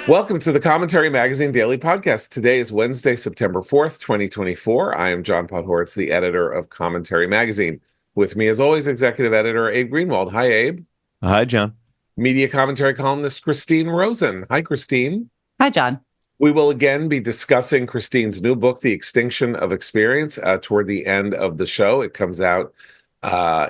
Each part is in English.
Welcome to the Commentary Magazine Daily Podcast. Today is Wednesday, September 4th, 2024. I am John Podhoretz, the editor of Commentary Magazine. With me, as always, executive editor Abe Greenwald. Hi, Abe. Hi, John. Media commentary columnist Christine Rosen. Hi, Christine. Hi, John. We will again be discussing Christine's new book, The Extinction of Experience, toward the end of the show. It comes out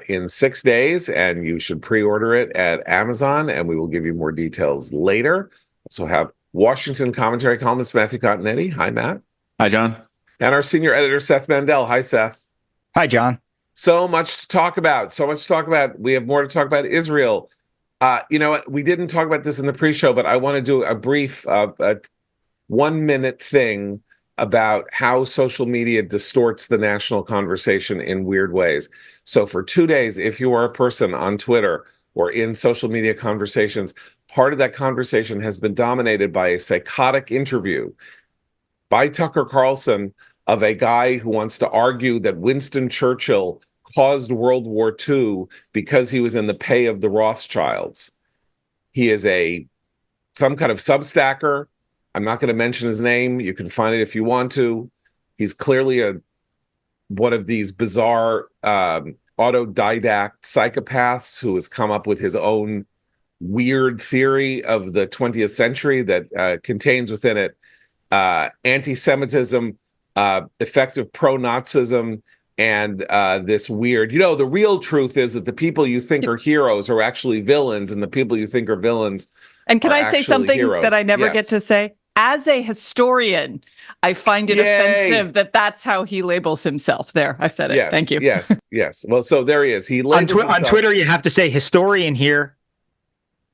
in 6 days, and you should pre-order it at Amazon, and we will give you more details later. Also have Washington commentary columnist Matthew Continetti. Hi, Matt. Hi, John. And our senior editor, Seth Mandel. Hi, Seth. Hi, John. So much to talk about. We have more to talk about. Israel. You know what? We didn't talk about this in the pre-show, but I want to do a brief 1-minute thing about how social media distorts the national conversation in weird ways. So for 2 days, if you are a person on Twitter or in social media conversations, part of that conversation has been dominated by a psychotic interview by Tucker Carlson of a guy who wants to argue that Winston Churchill caused World War II because he was in the pay of the Rothschilds. He is some kind of substacker. I'm not going to mention his name. You can find it if you want to. He's clearly one of these bizarre autodidact psychopaths who has come up with his own weird theory of the 20th century that contains within it anti-Semitism, effective pro-Nazism, and this weird, the real truth is that the people you think are heroes are actually villains, and the people you think are villains And can I say something heroes. that I never get to say? As a historian, I find it offensive that that's how he labels himself. There, I've said it. Yes, Thank you. Yes. Well, so there he is. He on Twitter, you have to say historian here.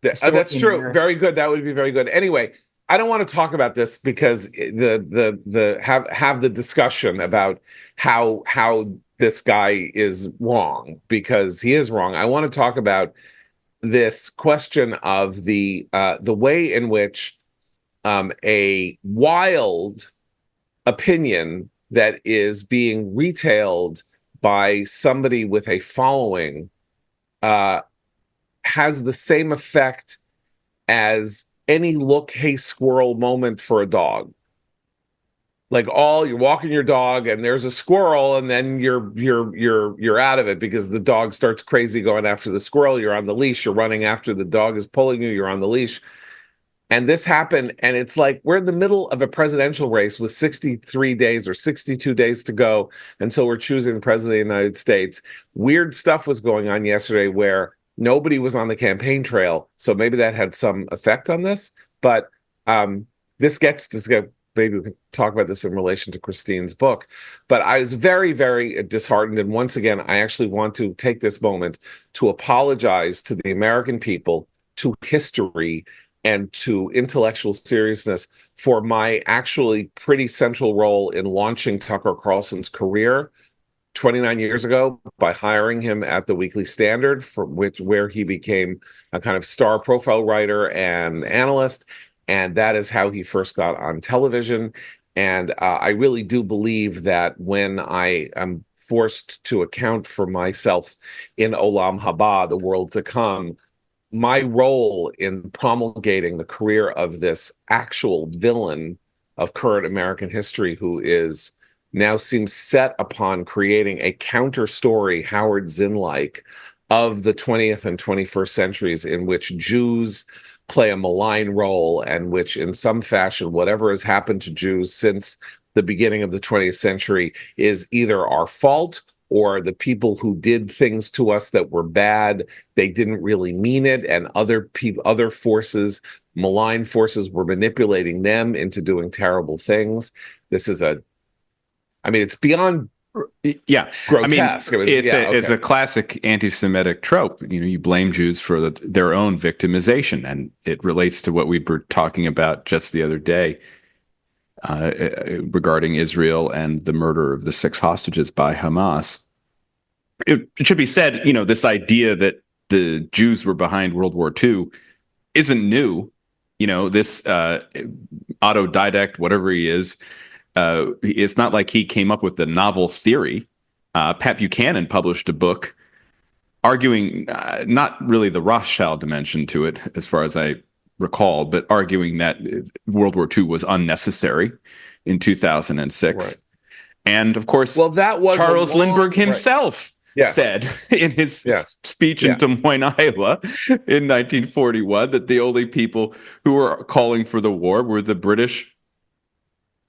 That's true. Here. Very good. That would be very good. Anyway, I don't want to talk about this because have the discussion about how this guy is wrong, because he is wrong. I want to talk about this question of the way in which a wild opinion that is being retailed by somebody with a following has the same effect as any look, hey, squirrel moment for a dog. Like you're walking your dog and there's a squirrel, and then you're out of it because the dog starts crazy going after the squirrel. You're on the leash, you're running after the dog is pulling you, you're on the leash. And this happened, and it's like we're in the middle of a presidential race with 63 days or 62 days to go until we're choosing the president of the United States. Weird stuff was going on yesterday where nobody was on the campaign trail, so maybe that had some effect on this. But this gets to maybe we can talk about this in relation to Christine's book. But I was very, very disheartened, and once again, I actually want to take this moment to apologize to the American people, to history, and to intellectual seriousness for my actually pretty central role in launching Tucker Carlson's career 29 years ago by hiring him at the Weekly Standard, where he became a kind of star profile writer and analyst. And that is how he first got on television. And I really do believe that when I am forced to account for myself in Olam Haba, the world to come, my role in promulgating the career of this actual villain of current American history, who is now seems set upon creating a counter story, Howard Zinn-like, of the 20th and 21st centuries, in which Jews play a malign role, and which in some fashion, whatever has happened to Jews since the beginning of the 20th century is either our fault or the people who did things to us that were bad, they didn't really mean it, and other forces, malign forces, were manipulating them into doing terrible things. This is it's beyond grotesque. It's a classic anti-Semitic trope. You blame Jews for their own victimization, and it relates to what we were talking about just the other day regarding Israel and the murder of the 6 hostages by Hamas. It should be said, this idea that the Jews were behind World War II isn't new. This autodidact, whatever he is, it's not like he came up with the novel theory. Pat Buchanan published a book arguing not really the Rothschild dimension to it, as far as I recall, but arguing that World War II was unnecessary in 2006. Right. And of course, Well, that was Charles Lindbergh himself Yes. said in his Yes. speech in Des Moines, Iowa in 1941 that the only people who were calling for the war were the British,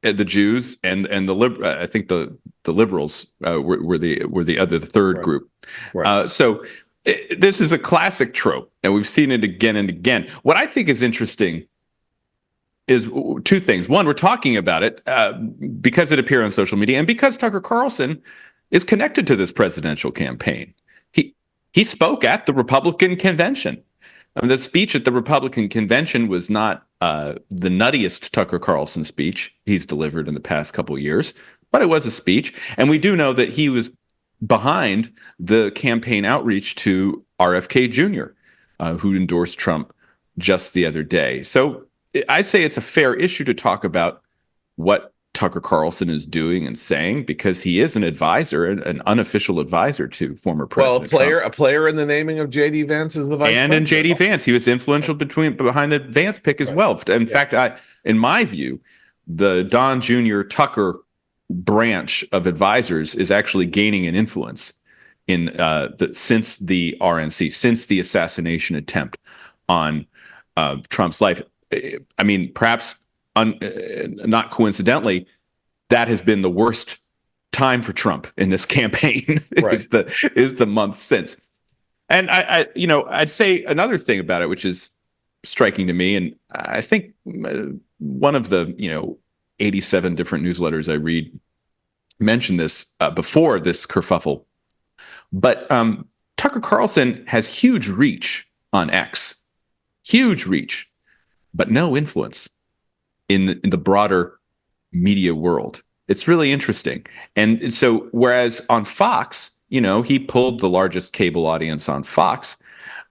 the Jews, and the I think the liberals were the third Right. group. Right. So this is a classic trope, and we've seen it again and again. What I think is interesting is two things. One, we're talking about it because it appeared on social media and because Tucker Carlson is connected to this presidential campaign. He spoke at the Republican convention. I mean, the speech at the Republican convention was not the nuttiest Tucker Carlson speech he's delivered in the past couple of years, but it was a speech. And we do know that he was behind the campaign outreach to RFK Jr., who endorsed Trump just the other day. So I'd say it's a fair issue to talk about what Tucker Carlson is doing and saying, because he is an advisor, an unofficial advisor to former President Trump. A player in the naming of J.D. Vance as the vice president. And in J.D. Vance, he was influential behind the Vance pick as well. In fact, in my view, the Don Jr. Tucker branch of advisors is actually gaining an influence in since the RNC, since the assassination attempt on Trump's life. I mean, perhaps not coincidentally, that has been the worst time for Trump in this campaign. Right. is the month since. And I'd say another thing about it, which is striking to me, and I think one of the 87 different newsletters I read mentioned this before this kerfuffle, but Tucker Carlson has huge reach on X, huge reach, but no influence in the broader media world. It's really interesting. And so whereas on Fox, he pulled the largest cable audience on Fox,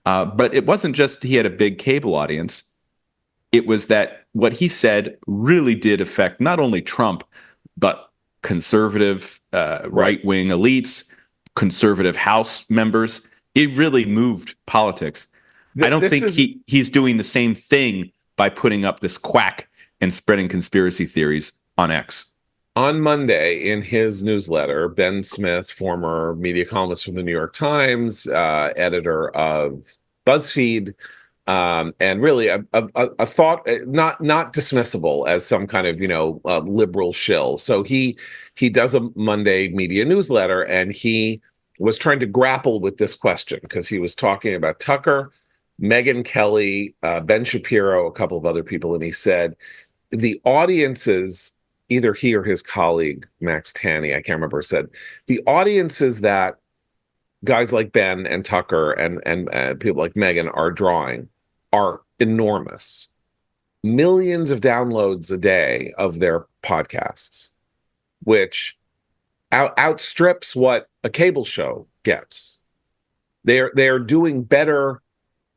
but it wasn't just he had a big cable audience. It was that what he said really did affect not only Trump, but conservative right-wing elites, conservative House members. It really moved politics. I don't think he's doing the same thing by putting up this quack and spreading conspiracy theories on X. On Monday, in his newsletter, Ben Smith, former media columnist from the New York Times, editor of BuzzFeed, and really a thought not dismissible as some kind of liberal shill. So he does a Monday media newsletter, and he was trying to grapple with this question because he was talking about Tucker, Megyn Kelly, Ben Shapiro, a couple of other people, and he said the audiences, either he or his colleague Max Tanney, I can't remember, said the audiences that guys like Ben and Tucker and people like Megyn are drawing are enormous. Millions of downloads a day of their podcasts, which outstrips what a cable show gets. They're doing better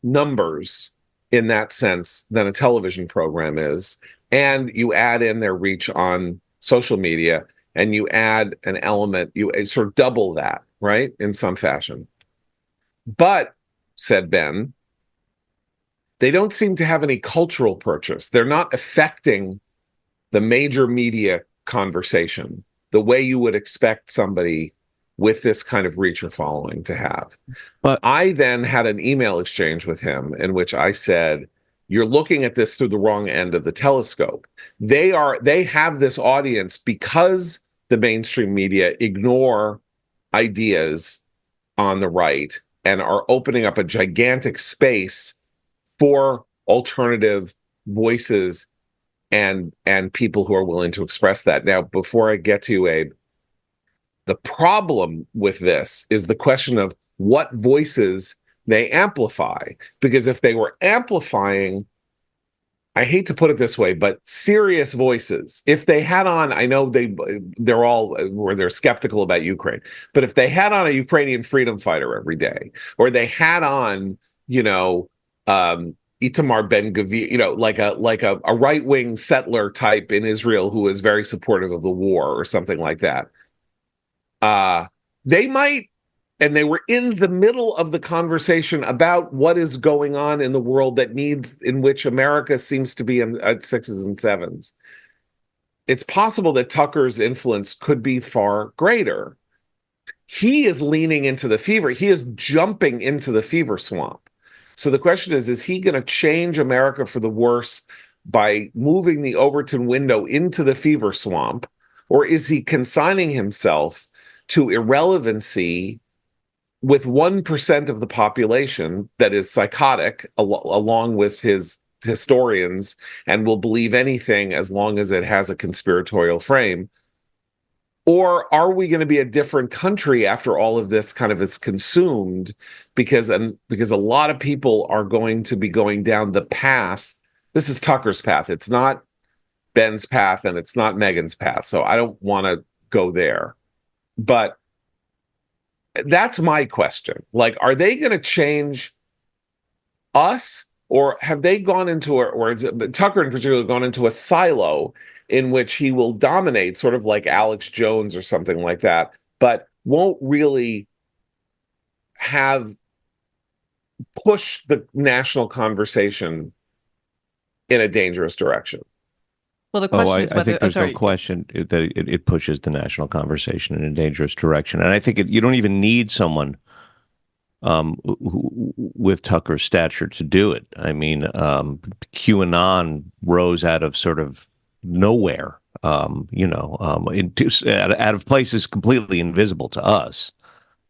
numbers in that sense than a television program is. And you add in their reach on social media, and you add an element, you sort of double that, right, in some fashion. But, said Ben, they don't seem to have any cultural purchase. They're not affecting the major media conversation the way you would expect somebody with this kind of reach or following to have. But I then had an email exchange with him in which I said, you're looking at this through the wrong end of the telescope. They have this audience because the mainstream media ignore ideas on the right and are opening up a gigantic space for alternative voices and people who are willing to express that. Now, before I get to you, Abe, the problem with this is the question of what voices they amplify. Because if they were amplifying, I hate to put it this way, but serious voices, if they had on, I know they're skeptical about Ukraine, but if they had on a Ukrainian freedom fighter every day, or they had on, Itamar Ben-Gvir, like a right-wing settler type in Israel who is very supportive of the war or something like that, they might and they were in the middle of the conversation about what is going on in the world in which America seems to be at sixes and sevens. It's possible that Tucker's influence could be far greater. He is leaning into the fever. He is jumping into the fever swamp. So the question is he going to change America for the worse by moving the Overton window into the fever swamp? Or is he consigning himself to irrelevancy with 1% of the population that is psychotic, along with his historians, and will believe anything as long as it has a conspiratorial frame? Or are we going to be a different country after all of this kind of is consumed? Because a lot of people are going to be going down the path. This is Tucker's path. It's not Ben's path, and it's not Meghan's path. So I don't want to go there. But that's my question. Like, are they going to change us, or have they gone into, or is it, Tucker in particular, gone into a silo in which he will dominate, sort of like Alex Jones or something like that, but won't really have pushed the national conversation in a dangerous direction? Well, the question is whether, I think there's no question that it pushes the national conversation in a dangerous direction. And I think you don't even need someone with Tucker's stature to do it. I mean, QAnon rose out of sort of nowhere, out of places completely invisible to us,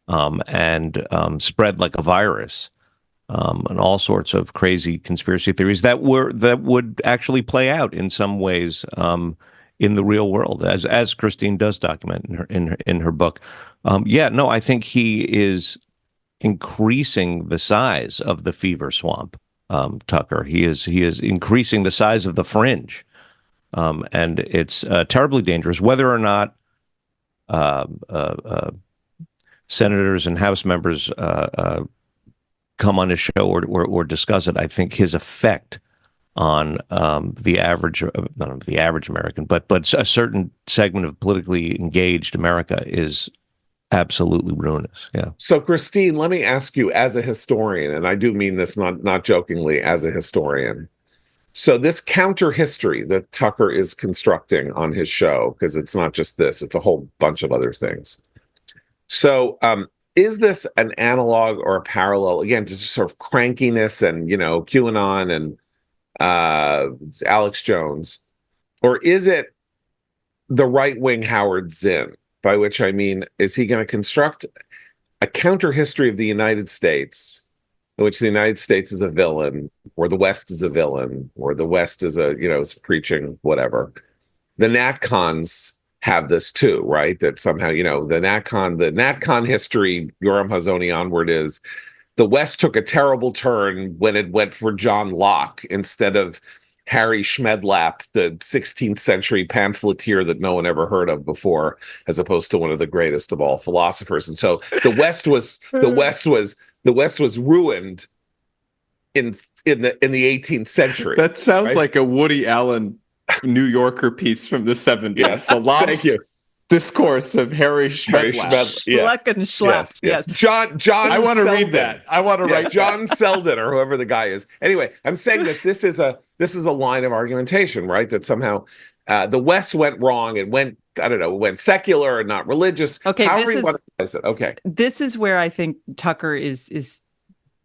and spread like a virus. And all sorts of crazy conspiracy theories that would actually play out in some ways in the real world, as Christine does document in her book. I think he is increasing the size of the fever swamp. Tucker, he is increasing the size of the fringe, and it's terribly dangerous. Whether or not senators and House members come on his show or discuss it, I think his effect on the average, not the average American, but a certain segment of politically engaged America is absolutely ruinous. Yeah. So, Christine, let me ask you, as a historian, and I do mean this not jokingly, as a historian. So this counter history that Tucker is constructing on his show, because it's not just this, it's a whole bunch of other things. So, is this an analog or a parallel, again, to sort of crankiness and, QAnon and Alex Jones? Or is it the right-wing Howard Zinn? By which I mean, is he going to construct a counter history of the United States in which the United States is a villain, or the West is a villain, or the West is is preaching whatever? The NatCons have this too, right? That somehow, the NatCon history, Yoram Hazony onward, is the West took a terrible turn when it went for John Locke instead of Harry Schmedlap, the 16th century pamphleteer that no one ever heard of before, as opposed to one of the greatest of all philosophers. And so the West was ruined in the 18th century. That sounds right? like a Woody Allen New Yorker piece from the 70s. Yes. The lost discourse of Harry Schmedlap. Schleck and Schlapp. Yes. John. I want to read that. I want to write John Selden, or whoever the guy is. Anyway, I'm saying that this is a line of argumentation, right? That somehow the West went wrong and went secular and not religious. Okay, however you want to place it. Okay, this is where I think Tucker is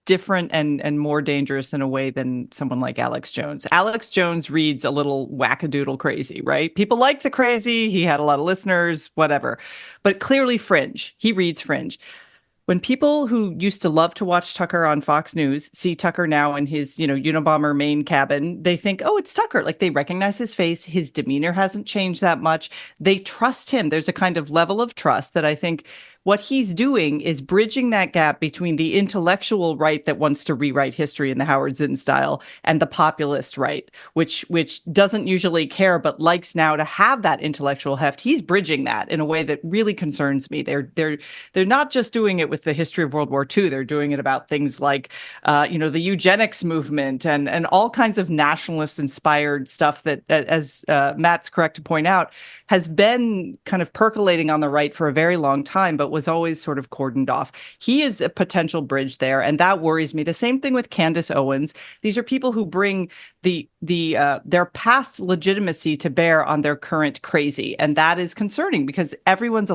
different and more dangerous in a way than someone like Alex Jones. Alex Jones reads a little wackadoodle crazy, right? People like the crazy. He had a lot of listeners, whatever. But clearly fringe. He reads fringe. When people who used to love to watch Tucker on Fox News see Tucker now in his, Unabomber main cabin, they think, oh, it's Tucker. Like, they recognize his face. His demeanor hasn't changed that much. They trust him. There's a kind of level of trust that I think what he's doing is bridging that gap between the intellectual right that wants to rewrite history in the Howard Zinn style and the populist right, which doesn't usually care but likes now to have that intellectual heft. He's bridging that in a way that really concerns me. They're not just doing it with the history of World War II. They're doing it about things like, the eugenics movement and all kinds of nationalist-inspired stuff that, as Matt's correct to point out, has been kind of percolating on the right for a very long time. But was always sort of cordoned off. He is a potential bridge there, and that worries me. The same thing with Candace Owens. These are people who bring their past legitimacy to bear on their current crazy, and that is concerning because everyone's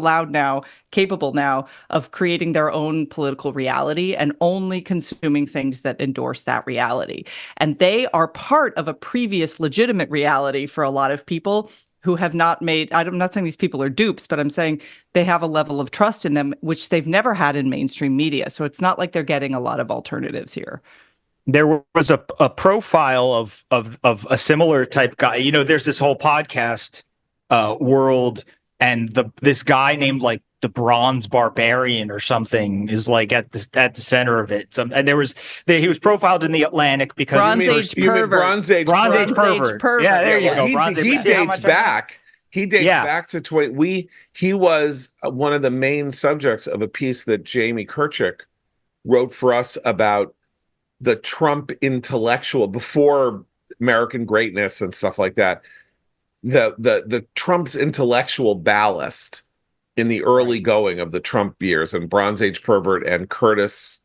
capable now of creating their own political reality and only consuming things that endorse that reality. And they are part of a previous legitimate reality for a lot of people who have not made, I'm not saying these people are dupes, but I'm saying they have a level of trust in them, which they've never had in mainstream media. So it's not like they're getting a lot of alternatives here. There was a profile of a similar type guy. You know, there's this whole podcast world, and this guy named like the Bronze Barbarian or something is like at the center of it. And he was profiled in the Atlantic because Bronze Age pervert. Yeah, there you go. He dates back. He dates back to 20. He was one of the main subjects of a piece that Jamie Kirchick wrote for us about the Trump intellectual before American Greatness and stuff like that. The Trump's intellectual ballast in the early going of the Trump years, and Bronze Age pervert and Curtis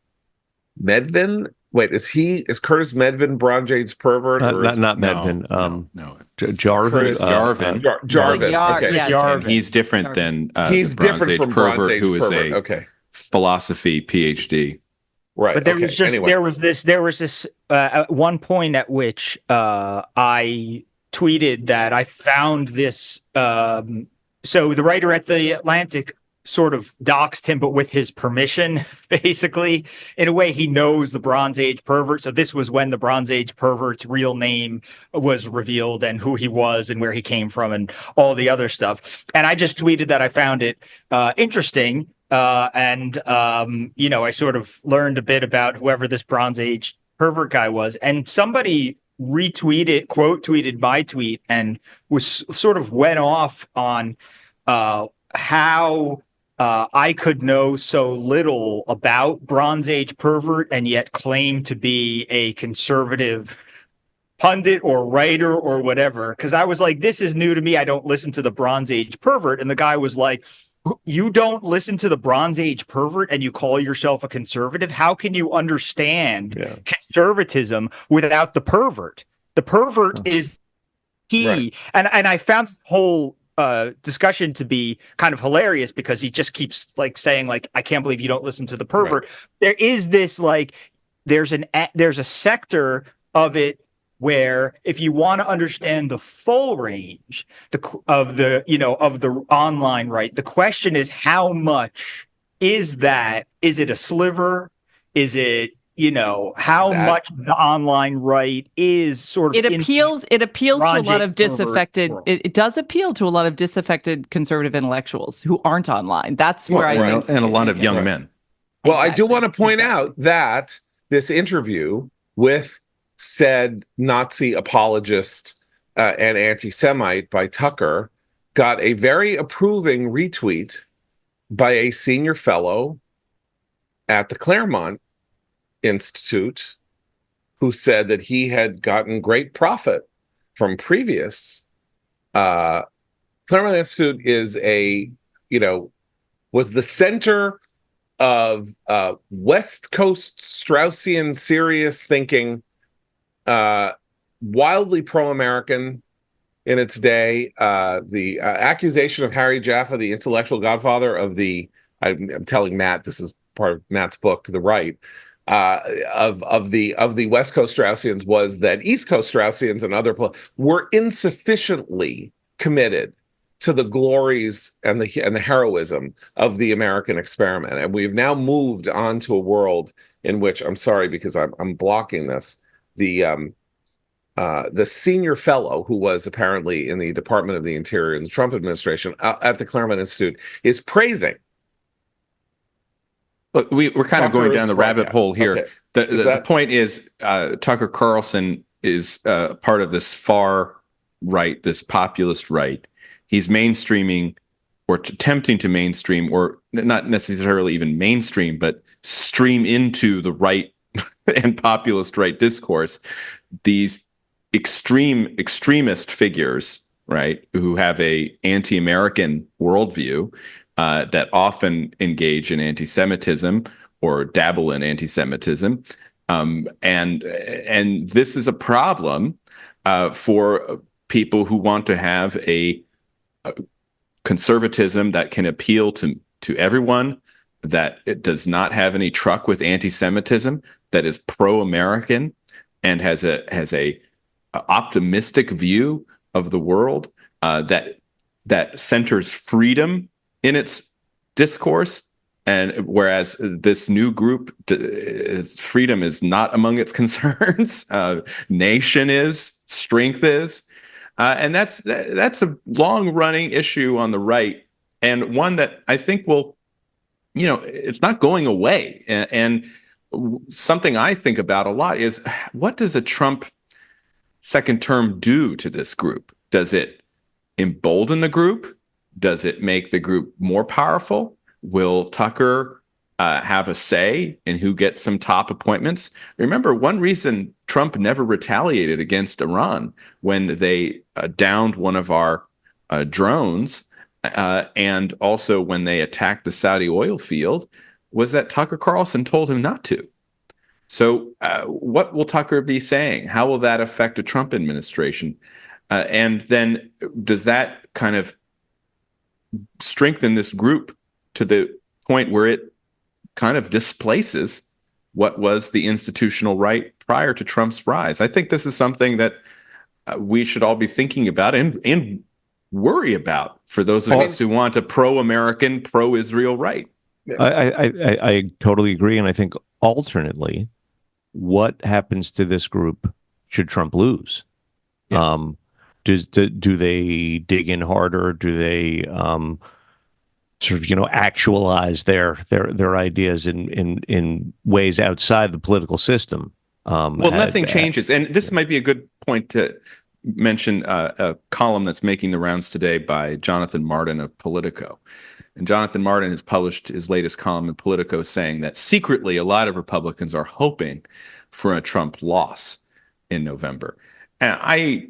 Medvin. Wait, is Curtis Medvin Bronze Age pervert? Not Medvin. No. Jarvin. Jarvin. Jarvin. Okay. Jarvin. He's different than he's the Bronze different Age from pervert, Bronze Age who is pervert. a philosophy PhD. Right. But there was this at one point at which I tweeted that I found this. So the writer at the Atlantic sort of doxed him, but with his permission, basically. In a way, he knows the Bronze Age pervert. So this was when the Bronze Age pervert's real name was revealed and who he was and where he came from and all the other stuff. And I just tweeted that I found it interesting. I sort of learned a bit about whoever this Bronze Age pervert guy was. And somebody quote tweeted my tweet and was sort of went off on how I could know so little about Bronze Age pervert and yet claim to be a conservative pundit or writer or whatever. Because I was like, this is new to me. I don't listen to the Bronze Age pervert. And the guy was like, you don't listen to the Bronze Age pervert and you call yourself a conservative? How can you understand conservatism without the pervert? The pervert is key. Right. And I found the whole discussion to be kind of hilarious because he just keeps like saying like, I can't believe you don't listen to the pervert. Right. There is this like, there's a sector of it where if you want to understand the full range of the online right, the question is how much is that? Is it a sliver? Is it how much the online right is sort of it appeals to a lot of disaffected it does appeal to a lot of disaffected conservative intellectuals who aren't online. That's where I think, and a lot of young men. Well, exactly. I do want to point out that this interview with said Nazi apologist and anti-Semite by Tucker got a very approving retweet by a senior fellow at the Claremont Institute who said that he had gotten great profit from previous Claremont Institute is was the center of West Coast Straussian serious thinking, wildly pro-American in its day. The accusation of Harry Jaffa, the intellectual godfather of I'm telling Matt, this is part of Matt's book, The Right, of the West Coast Straussians was that East Coast Straussians and other were insufficiently committed to the glories and the heroism of the American experiment, and we've now moved on to a world in which, I'm sorry because I'm blocking this, the senior fellow who was apparently in the Department of the Interior in the Trump administration at the Claremont Institute is praising. Look, we're kind of going down the rabbit hole here. Okay. The point is Tucker Carlson is part of this far right, this populist right. He's mainstreaming or attempting to mainstream, or not necessarily even mainstream, but stream into the right and populist right discourse these extremist figures, right, who have a anti-American worldview, that often engage in anti-Semitism or dabble in anti-Semitism, and this is a problem for people who want to have a conservatism that can appeal to everyone, that it does not have any truck with anti-Semitism, that is pro-American and has a optimistic view of the world, that centers freedom in its discourse. And whereas this new group, freedom is not among its concerns, nation is, strength is, and that's a long-running issue on the right, and one that I think will, it's not going away. And something I think about a lot is, what does a Trump second term do to this group? Does it embolden the group? Does it make the group more powerful? Will Tucker have a say in who gets some top appointments? Remember, one reason Trump never retaliated against Iran when they downed one of our drones, and also when they attacked the Saudi oil field, was that Tucker Carlson told him not to. So what will Tucker be saying? How will that affect a Trump administration? And then does that kind of strengthen this group to the point where it kind of displaces what was the institutional right prior to Trump's rise? I think this is something that we should all be thinking about and worry about for those of us who want a pro-American, pro-Israel right. I totally agree. And I think alternately, what happens to this group should Trump lose? Yes. Do they dig in harder? Do they sort of actualize their ideas in ways outside the political system? Well, nothing changes, and this might be a good point to mention a column that's making the rounds today by Jonathan Martin of Politico. And Jonathan Martin has published his latest column in Politico saying that secretly a lot of Republicans are hoping for a Trump loss in November. And I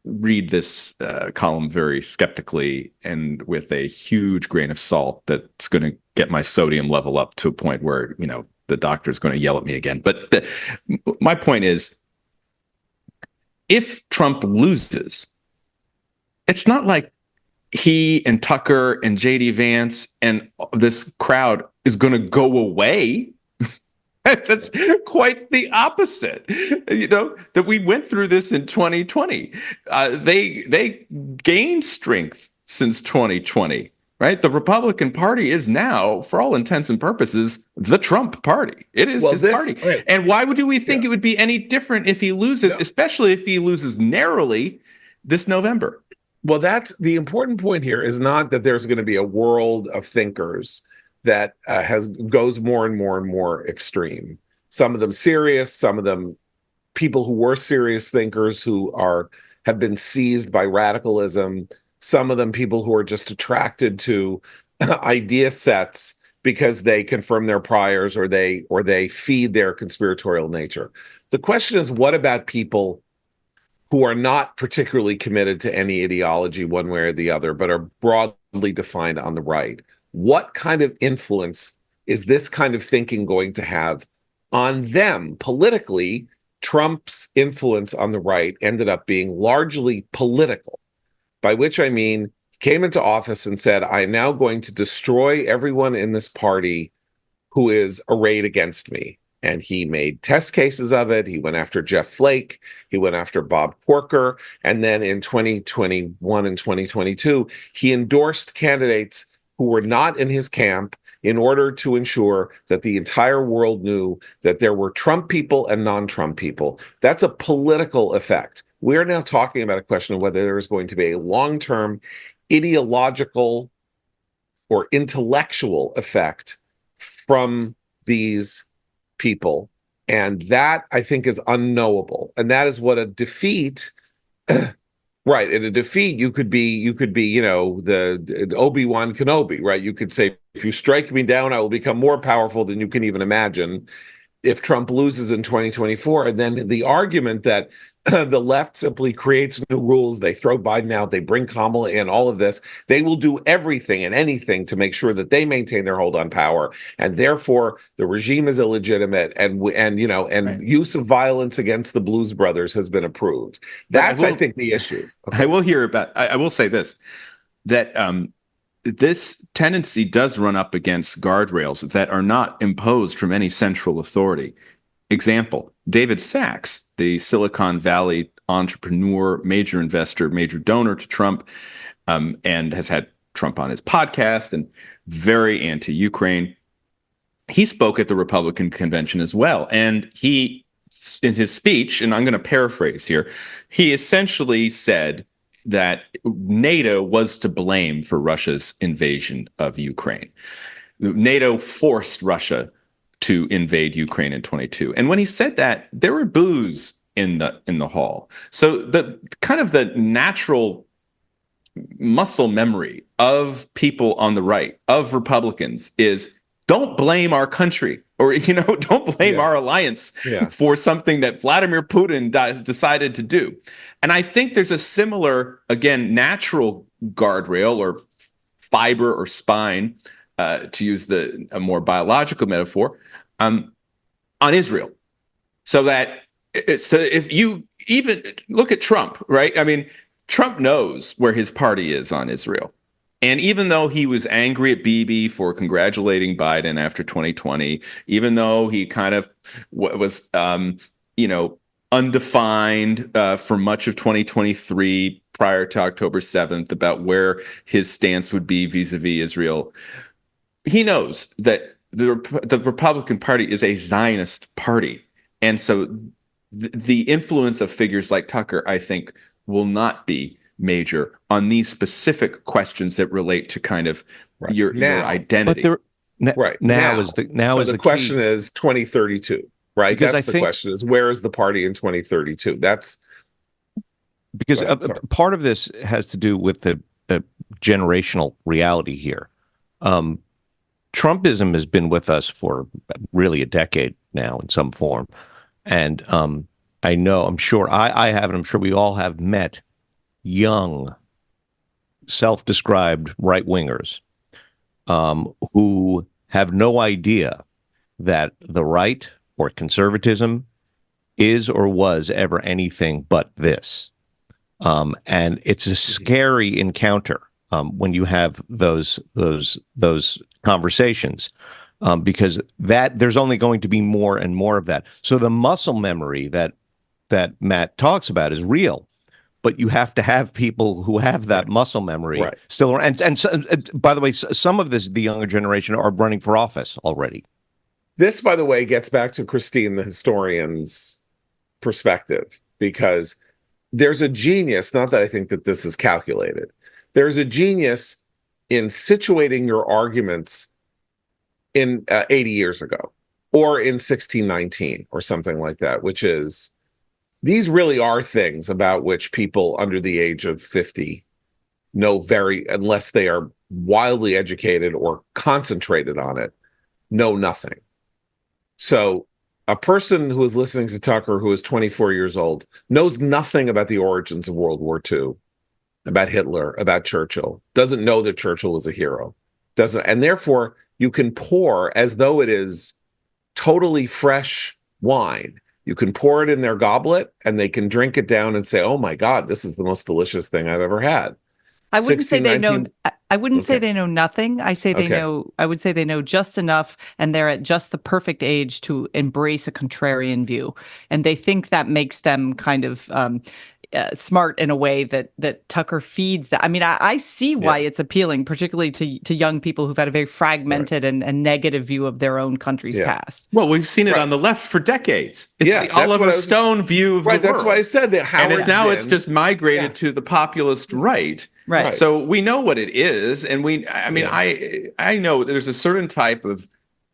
read this column very skeptically and with a huge grain of salt that's going to get my sodium level up to a point where, the doctor's going to yell at me again. But my point is, if Trump loses, it's not like he and Tucker and JD Vance and this crowd is going to go away. That's quite the opposite. That we went through this in 2020. They gained strength since 2020, right? The Republican Party is now, for all intents and purposes, the Trump party. It is his party. Right. And why would we think it would be any different if he loses, especially if he loses narrowly this November? Well, that's the important point here, is not that there's going to be a world of thinkers that goes more and more and more extreme. Some of them serious, some of them people who were serious thinkers who have been seized by radicalism. Some of them people who are just attracted to idea sets because they confirm their priors or they feed their conspiratorial nature. The question is, what about people who are not particularly committed to any ideology one way or the other, but are broadly defined on the right? What kind of influence is this kind of thinking going to have on them politically? Trump's influence on the right ended up being largely political, by which I mean he came into office and said, I'm now going to destroy everyone in this party who is arrayed against me. And he made test cases of it. He went after Jeff Flake. He went after Bob Corker. And then in 2021 and 2022, he endorsed candidates who were not in his camp in order to ensure that the entire world knew that there were Trump people and non-Trump people. That's a political effect. We're now talking about a question of whether there is going to be a long-term ideological or intellectual effect from these people. And that, I think, is unknowable. And that is what a defeat... Right. In a defeat, you could be, the Obi-Wan Kenobi, right? You could say, if you strike me down, I will become more powerful than you can even imagine. if Trump loses in 2024. And then the argument that the left simply creates new rules, they throw Biden out, they bring Kamala in, all of this, they will do everything and anything to make sure that they maintain their hold on power, and therefore the regime is illegitimate, and Right. use of violence against the Blues Brothers has been approved. That's, I think, the issue. I will say this, that this tendency does run up against guardrails that are not imposed from any central authority. Example, David Sachs, the Silicon Valley entrepreneur, major investor, major donor to Trump, and has had Trump on his podcast and very anti-Ukraine. He spoke at the Republican convention as well. And he, in his speech, and I'm going to paraphrase here, he essentially said that NATO was to blame for Russia's invasion of Ukraine. NATO forced Russia to invade Ukraine in 22. And when he said that, there were boos in the hall. So the kind of the natural muscle memory of people on the right, of Republicans, is don't blame our country, or don't blame our alliance for something that Vladimir Putin decided to do. And I think there's a similar, again, natural guardrail or fiber or spine, to use a more biological metaphor, on Israel. So if you even look at Trump, right? I mean, Trump knows where his party is on Israel. And even though he was angry at Bibi for congratulating Biden after 2020, even though he kind of was, undefined for much of 2023 prior to October 7th about where his stance would be vis-a-vis Israel, he knows that the Republican Party is a Zionist party. And so the influence of figures like Tucker, I think, will not be major on these specific questions that relate to kind of your identity. But now is the question key. Is 2032, right? Because that's the question: is where is the party in 2032? That's because part of this has to do with the generational reality here. Trumpism has been with us for really a decade now in some form, and I'm sure I have, and I'm sure we all have met young, self-described right-wingers who have no idea that the right or conservatism is or was ever anything but this. And it's a scary encounter when you have those conversations, because there's only going to be more and more of that. So the muscle memory that Matt talks about is real. But you have to have people who have that muscle memory still around. And so, by the way, some of the younger generation are running for office already. This, by the way, gets back to Christine, the historian's perspective, because there's a genius, not that I think that this is calculated, there's a genius in situating your arguments in 80 years ago or in 1619 or something like that, which is, these really are things about which people under the age of 50 know unless they are wildly educated or concentrated on it, know nothing. So a person who is listening to Tucker, who is 24 years old, knows nothing about the origins of World War II, about Hitler, about Churchill, doesn't know that Churchill was a hero, and therefore you can pour as though it is totally fresh wine. You can pour it in their goblet and they can drink it down and say, oh my God, this is the most delicious thing I've ever had. I wouldn't say they know. I wouldn't say they know nothing. I say they know. I would say they know just enough, and they're at just the perfect age to embrace a contrarian view, and they think that makes them kind of smart in a way that Tucker feeds that. I mean, I see why it's appealing, particularly to young people who've had a very fragmented and negative view of their own country's past. Well, we've seen it on the left for decades. It's the Oliver Stone view of the world. That's why I said that. It's just migrated to the populist right. Right. So we know what it is, and I know there's a certain type of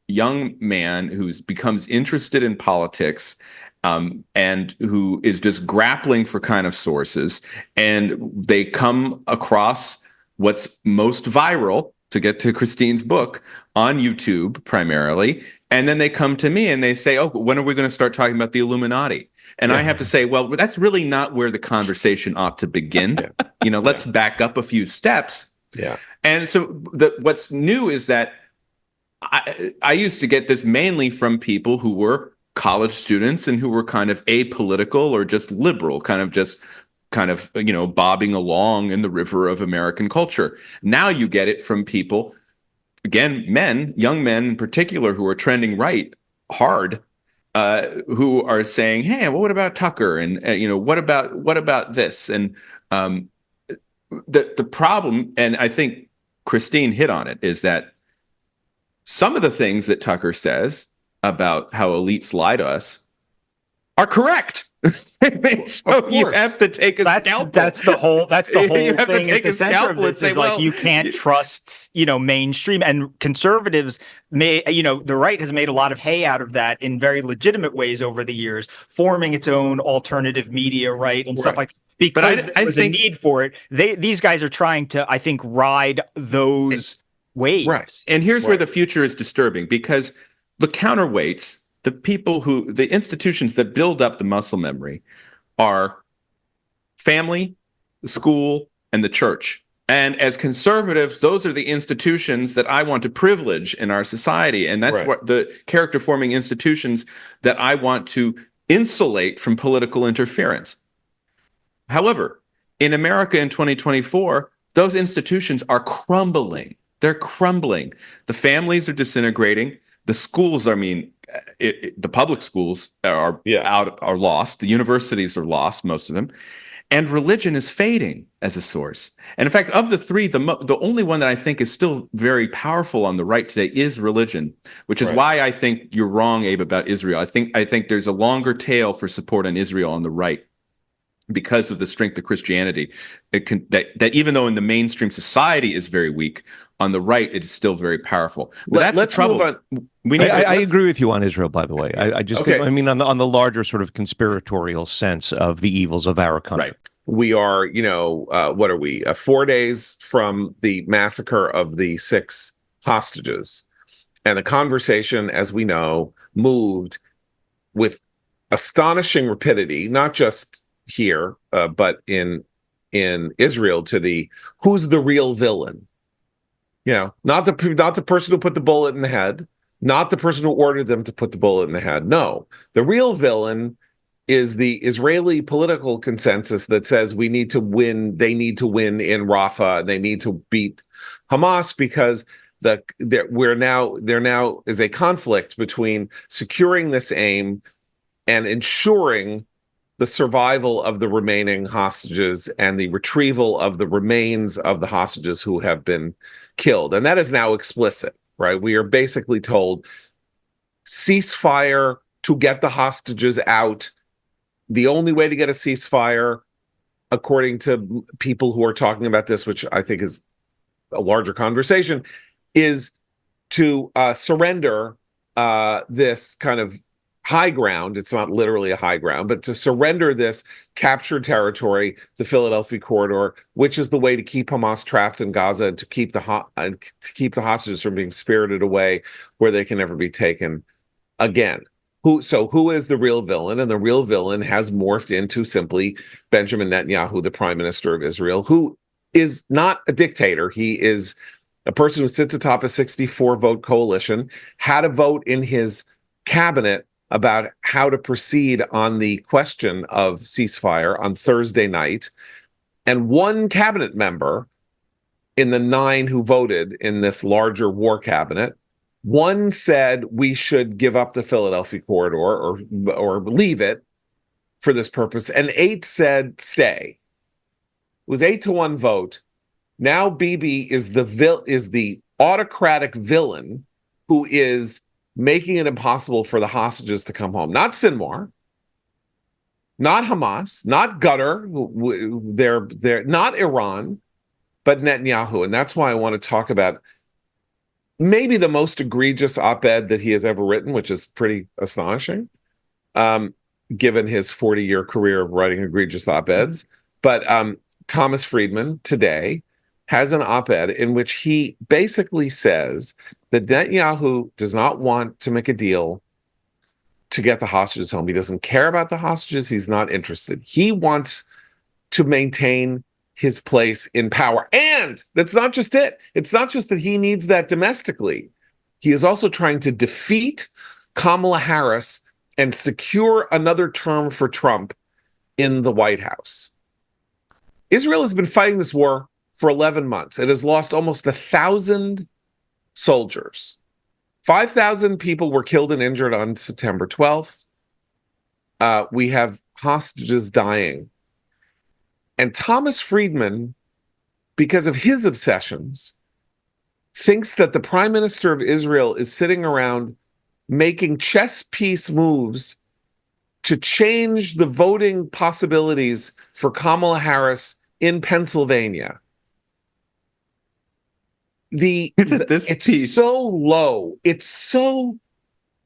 young man who becomes interested in politics, and who is just grappling for kind of sources, and they come across what's most viral to get to Christine's book on YouTube primarily. And then they come to me and they say, oh, when are we going to start talking about the Illuminati? And I have to say, well, that's really not where the conversation ought to begin. Let's back up a few steps. Yeah. And so what's new is that I used to get this mainly from people who were college students and who were kind of apolitical or just liberal, kind of bobbing along in the river of American culture. Now you get it from people, again, young men in particular, who are trending right hard, who are saying, hey, well, what about Tucker? And what about this? And the problem, and I think Christine hit on it, is that some of the things that Tucker says about how elites lie to us are correct. So you have to take a scalpel. That's the whole You have to thing take at the a center scalpel of and this say, is like well, you can't trust, mainstream, and conservatives the right has made a lot of hay out of that in very legitimate ways over the years, forming its own alternative media, right, and stuff like that. Because there was a need for it. These guys are trying to, I think, ride those waves. Right. And here's where the future is disturbing, because the counterweights, the institutions that build up the muscle memory are family, the school, and the church. And as conservatives, those are the institutions that I want to privilege in our society. And that's what the character forming institutions that I want to insulate from political interference. However, in America in 2024, those institutions are crumbling. They're crumbling. The families are disintegrating. The schools, the public schools are lost. The universities are lost, most of them. And religion is fading as a source. And in fact, of the three, the only one that I think is still very powerful on the right today is religion, which is why I think you're wrong, Abe, about Israel. I think there's a longer tail for support on Israel on the right, because of the strength of Christianity. That even though in the mainstream society is very weak, on the right it is still very powerful. But that's the trouble. Move on. I agree with you on Israel, by the way. I just Okay. think, on the larger sort of conspiratorial sense of the evils of our country. Right. We are, what are we? 4 days from the massacre of the 6 hostages. And the conversation, as we know, moved with astonishing rapidity, not just here, but in Israel, to the who's the real villain. Not the person who put the bullet in the head, not the person who ordered them to put the bullet in the head. No, the real villain is the Israeli political consensus that says we need to win. They need to win in Rafah. They need to beat Hamas, because there now is a conflict between securing this aim and ensuring the survival of the remaining hostages and the retrieval of the remains of the hostages who have been killed. And that is now explicit, right? We are basically told ceasefire to get the hostages out. The only way to get a ceasefire, according to people who are talking about this, which I think is a larger conversation, is to surrender this kind of high ground. It's not literally a high ground, but to surrender this captured territory, the Philadelphia corridor, which is the way to keep Hamas trapped in Gaza and to keep the hostages from being spirited away where they can never be taken again. Who is the real villain? And the real villain has morphed into simply Benjamin Netanyahu, the prime minister of Israel, who is not a dictator. He is a person who sits atop a 64-vote coalition, had a vote in his cabinet about how to proceed on the question of ceasefire on Thursday night. And one cabinet member in the 9 who voted in this larger war cabinet, one said we should give up the Philadelphia corridor or leave it for this purpose, and 8 said stay. It was 8-1 vote. Now Bibi is the autocratic villain who is making it impossible for the hostages to come home. Not Sinwar, not Hamas, not Qatar, they're not Iran, but Netanyahu. And that's why I want to talk about maybe the most egregious op-ed that he has ever written, which is pretty astonishing, given his 40-year career of writing egregious op-eds. But Thomas Friedman today has an op-ed in which he basically says that Netanyahu does not want to make a deal to get the hostages home. He doesn't care about the hostages. He's not interested. He wants to maintain his place in power. And that's not just it. It's not just that he needs that domestically. He is also trying to defeat Kamala Harris and secure another term for Trump in the White House. Israel has been fighting this war for 11 months. It has lost almost 1,000 soldiers. 5,000 people were killed and injured on September 12th. We have hostages dying. And Thomas Friedman, because of his obsessions, thinks that the prime minister of Israel is sitting around making chess piece moves to change the voting possibilities for Kamala Harris in Pennsylvania. It's so low. It's so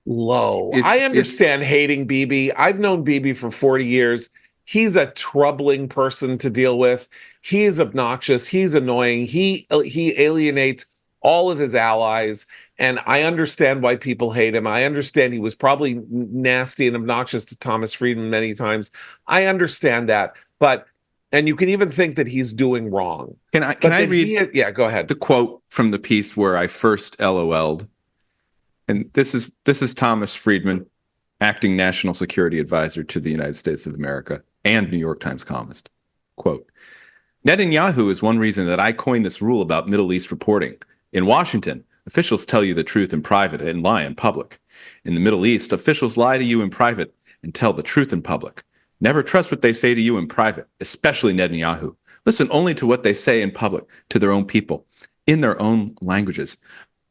low. I understand hating Bibi. I've known Bibi for 40 years. He's a troubling person to deal with. He is obnoxious. He's annoying. He alienates all of his allies. And I understand why people hate him. I understand he was probably nasty and obnoxious to Thomas Friedman many times. I understand that. And you can even think that he's doing wrong. Can I read? Yeah, go ahead. The quote from the piece where I first LOL'd, and this is Thomas Friedman, acting National Security Advisor to the United States of America and New York Times columnist. Quote: Netanyahu is one reason that I coined this rule about Middle East reporting. In Washington, officials tell you the truth in private and lie in public. In the Middle East, officials lie to you in private and tell the truth in public. Never trust what they say to you in private, especially Netanyahu. Listen only to what they say in public to their own people, in their own languages.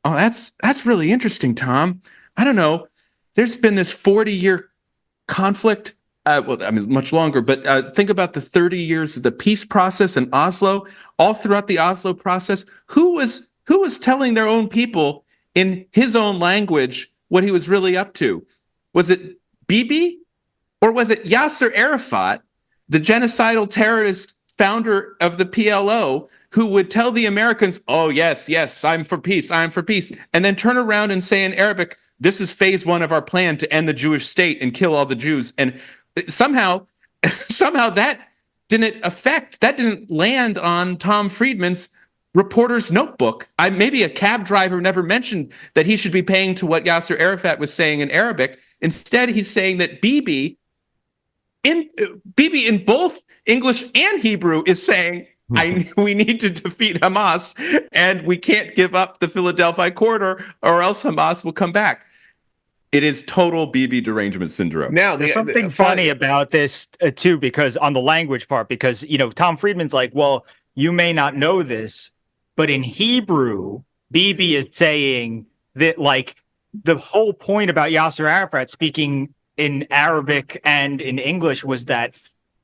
Oh, that's really interesting, Tom. I don't know. There's been this 40-year conflict. Much longer, but think about the 30 years of the peace process in Oslo. All throughout the Oslo process, who was telling their own people in his own language what he was really up to? Was it Bibi? Or was it Yasser Arafat, the genocidal terrorist founder of the PLO, who would tell the Americans, oh, yes, I'm for peace, and then turn around and say in Arabic, this is phase one of our plan to end the Jewish state and kill all the Jews. And somehow that didn't land on Tom Friedman's reporter's notebook. Maybe a cab driver never mentioned that he should be paying to what Yasser Arafat was saying in Arabic. Instead, he's saying that Bibi in both English and Hebrew is saying, we need to defeat Hamas and we can't give up the Philadelphia corridor or else Hamas will come back. It is total Bibi derangement syndrome. Now, there's something funny about this too, because on the language part, because, Tom Friedman's like, well, you may not know this, but in Hebrew, Bibi is saying that, like, the whole point about Yasser Arafat speaking in Arabic and in English was that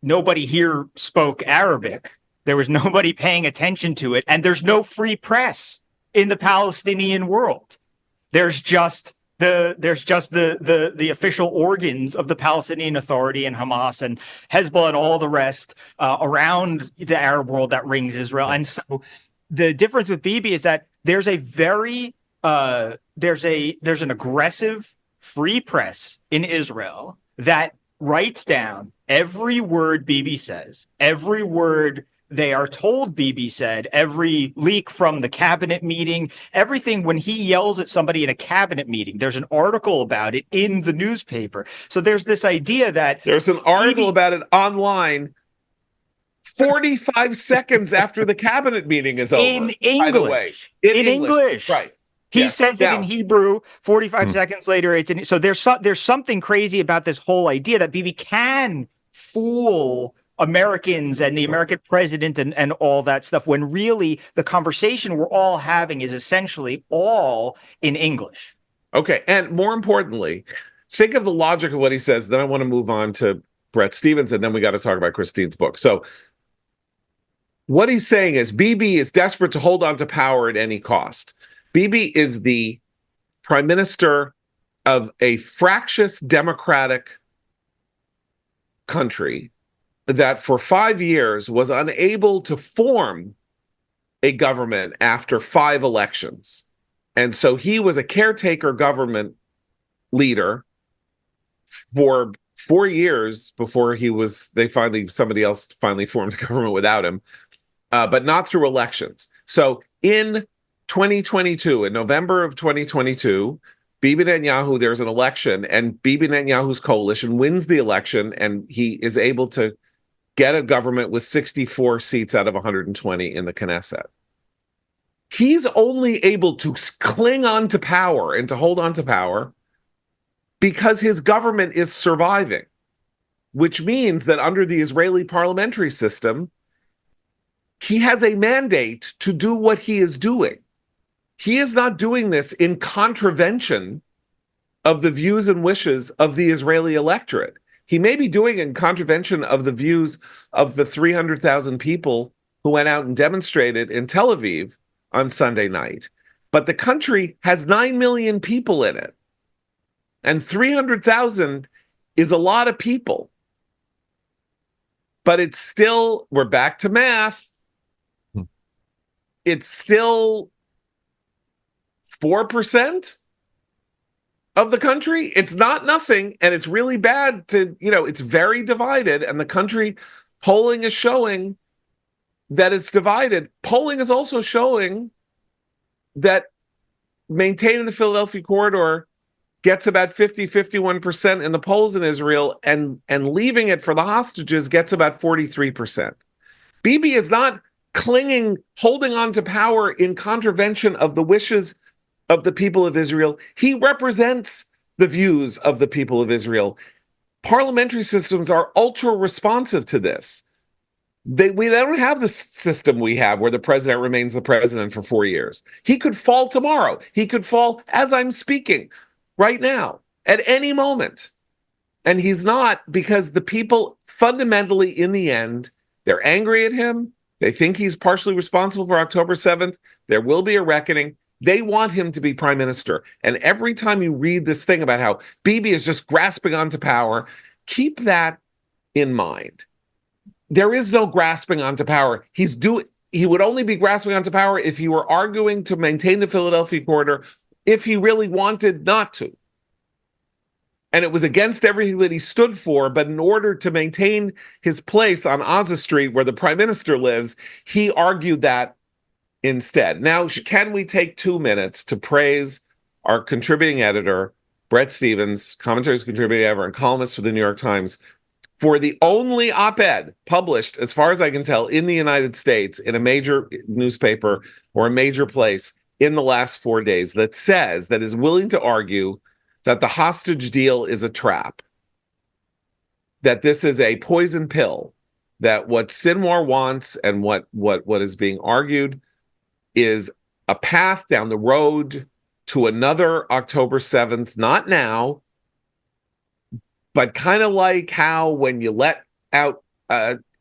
nobody here spoke Arabic. There was nobody paying attention to it. And there's no free press in the Palestinian world. There's just the official organs of the Palestinian Authority and Hamas and Hezbollah and all the rest around the Arab world that rings Israel. And so the difference with Bibi is that there's a very there's an aggressive free press in Israel that writes down every word Bibi says, every word they are told Bibi said, every leak from the cabinet meeting, everything. When he yells at somebody in a cabinet meeting, there's an article about it in the newspaper. So there's this idea that there's an article about it online 45 seconds after the cabinet meeting is over. In English. By the way. In English. Right. He says it in Hebrew. 45 seconds later, it's in. So there's something crazy about this whole idea that Bibi can fool Americans and the American president and all that stuff, when really the conversation we're all having is essentially all in English. Okay. And more importantly, think of the logic of what he says. Then I want to move on to Bret Stephens, and then we got to talk about Christine's book. So what he's saying is Bibi is desperate to hold on to power at any cost. Bibi is the prime minister of a fractious democratic country that for 5 years was unable to form a government after 5 elections. And so he was a caretaker government leader for 4 years before somebody else finally formed a government without him, but not through elections. So in 2022, in November of 2022, Bibi Netanyahu, there's an election, and Bibi Netanyahu's coalition wins the election, and he is able to get a government with 64 seats out of 120 in the Knesset. He's only able to cling on to power and to hold on to power because his government is surviving, which means that under the Israeli parliamentary system, he has a mandate to do what he is doing. He is not doing this in contravention of the views and wishes of the Israeli electorate. He may be doing it in contravention of the views of the 300,000 people who went out and demonstrated in Tel Aviv on Sunday night. But the country has 9 million people in it. And 300,000 is a lot of people. But it's still, we're back to math. It's still 4% of the country. It's not nothing, and it's really bad to, it's very divided, and the country polling is showing that it's divided. Polling is also showing that maintaining the Philadelphia corridor gets about 51% in the polls in Israel, and leaving it for the hostages gets about 43%. Bibi is not holding on to power in contravention of the wishes of the people of Israel. He represents the views of the people of Israel. Parliamentary systems are ultra responsive to this. They don't have the system we have where the president remains the president for 4 years. He could fall tomorrow. He could fall as I'm speaking right now, at any moment. And he's not, because the people fundamentally, in the end, they're angry at him. They think he's partially responsible for October 7th. There will be a reckoning. They want him to be prime minister. And every time you read this thing about how Bibi is just grasping onto power, keep that in mind. There is no grasping onto power. He would only be grasping onto power if he were arguing to maintain the Philadelphia corridor, if he really wanted not to. And it was against everything that he stood for, but in order to maintain his place on Aza Street, where the prime minister lives, he argued that instead. Now, can we take 2 minutes to praise our contributing editor, Bret Stephens, commentaries contributing editor and columnist for the New York Times, for the only op-ed published, as far as I can tell, in the United States, in a major newspaper or a major place in the last 4 days, that is willing to argue that the hostage deal is a trap, that this is a poison pill, that what Sinwar wants and what is being argued is a path down the road to another October 7th, not now, but kind of like how when you let out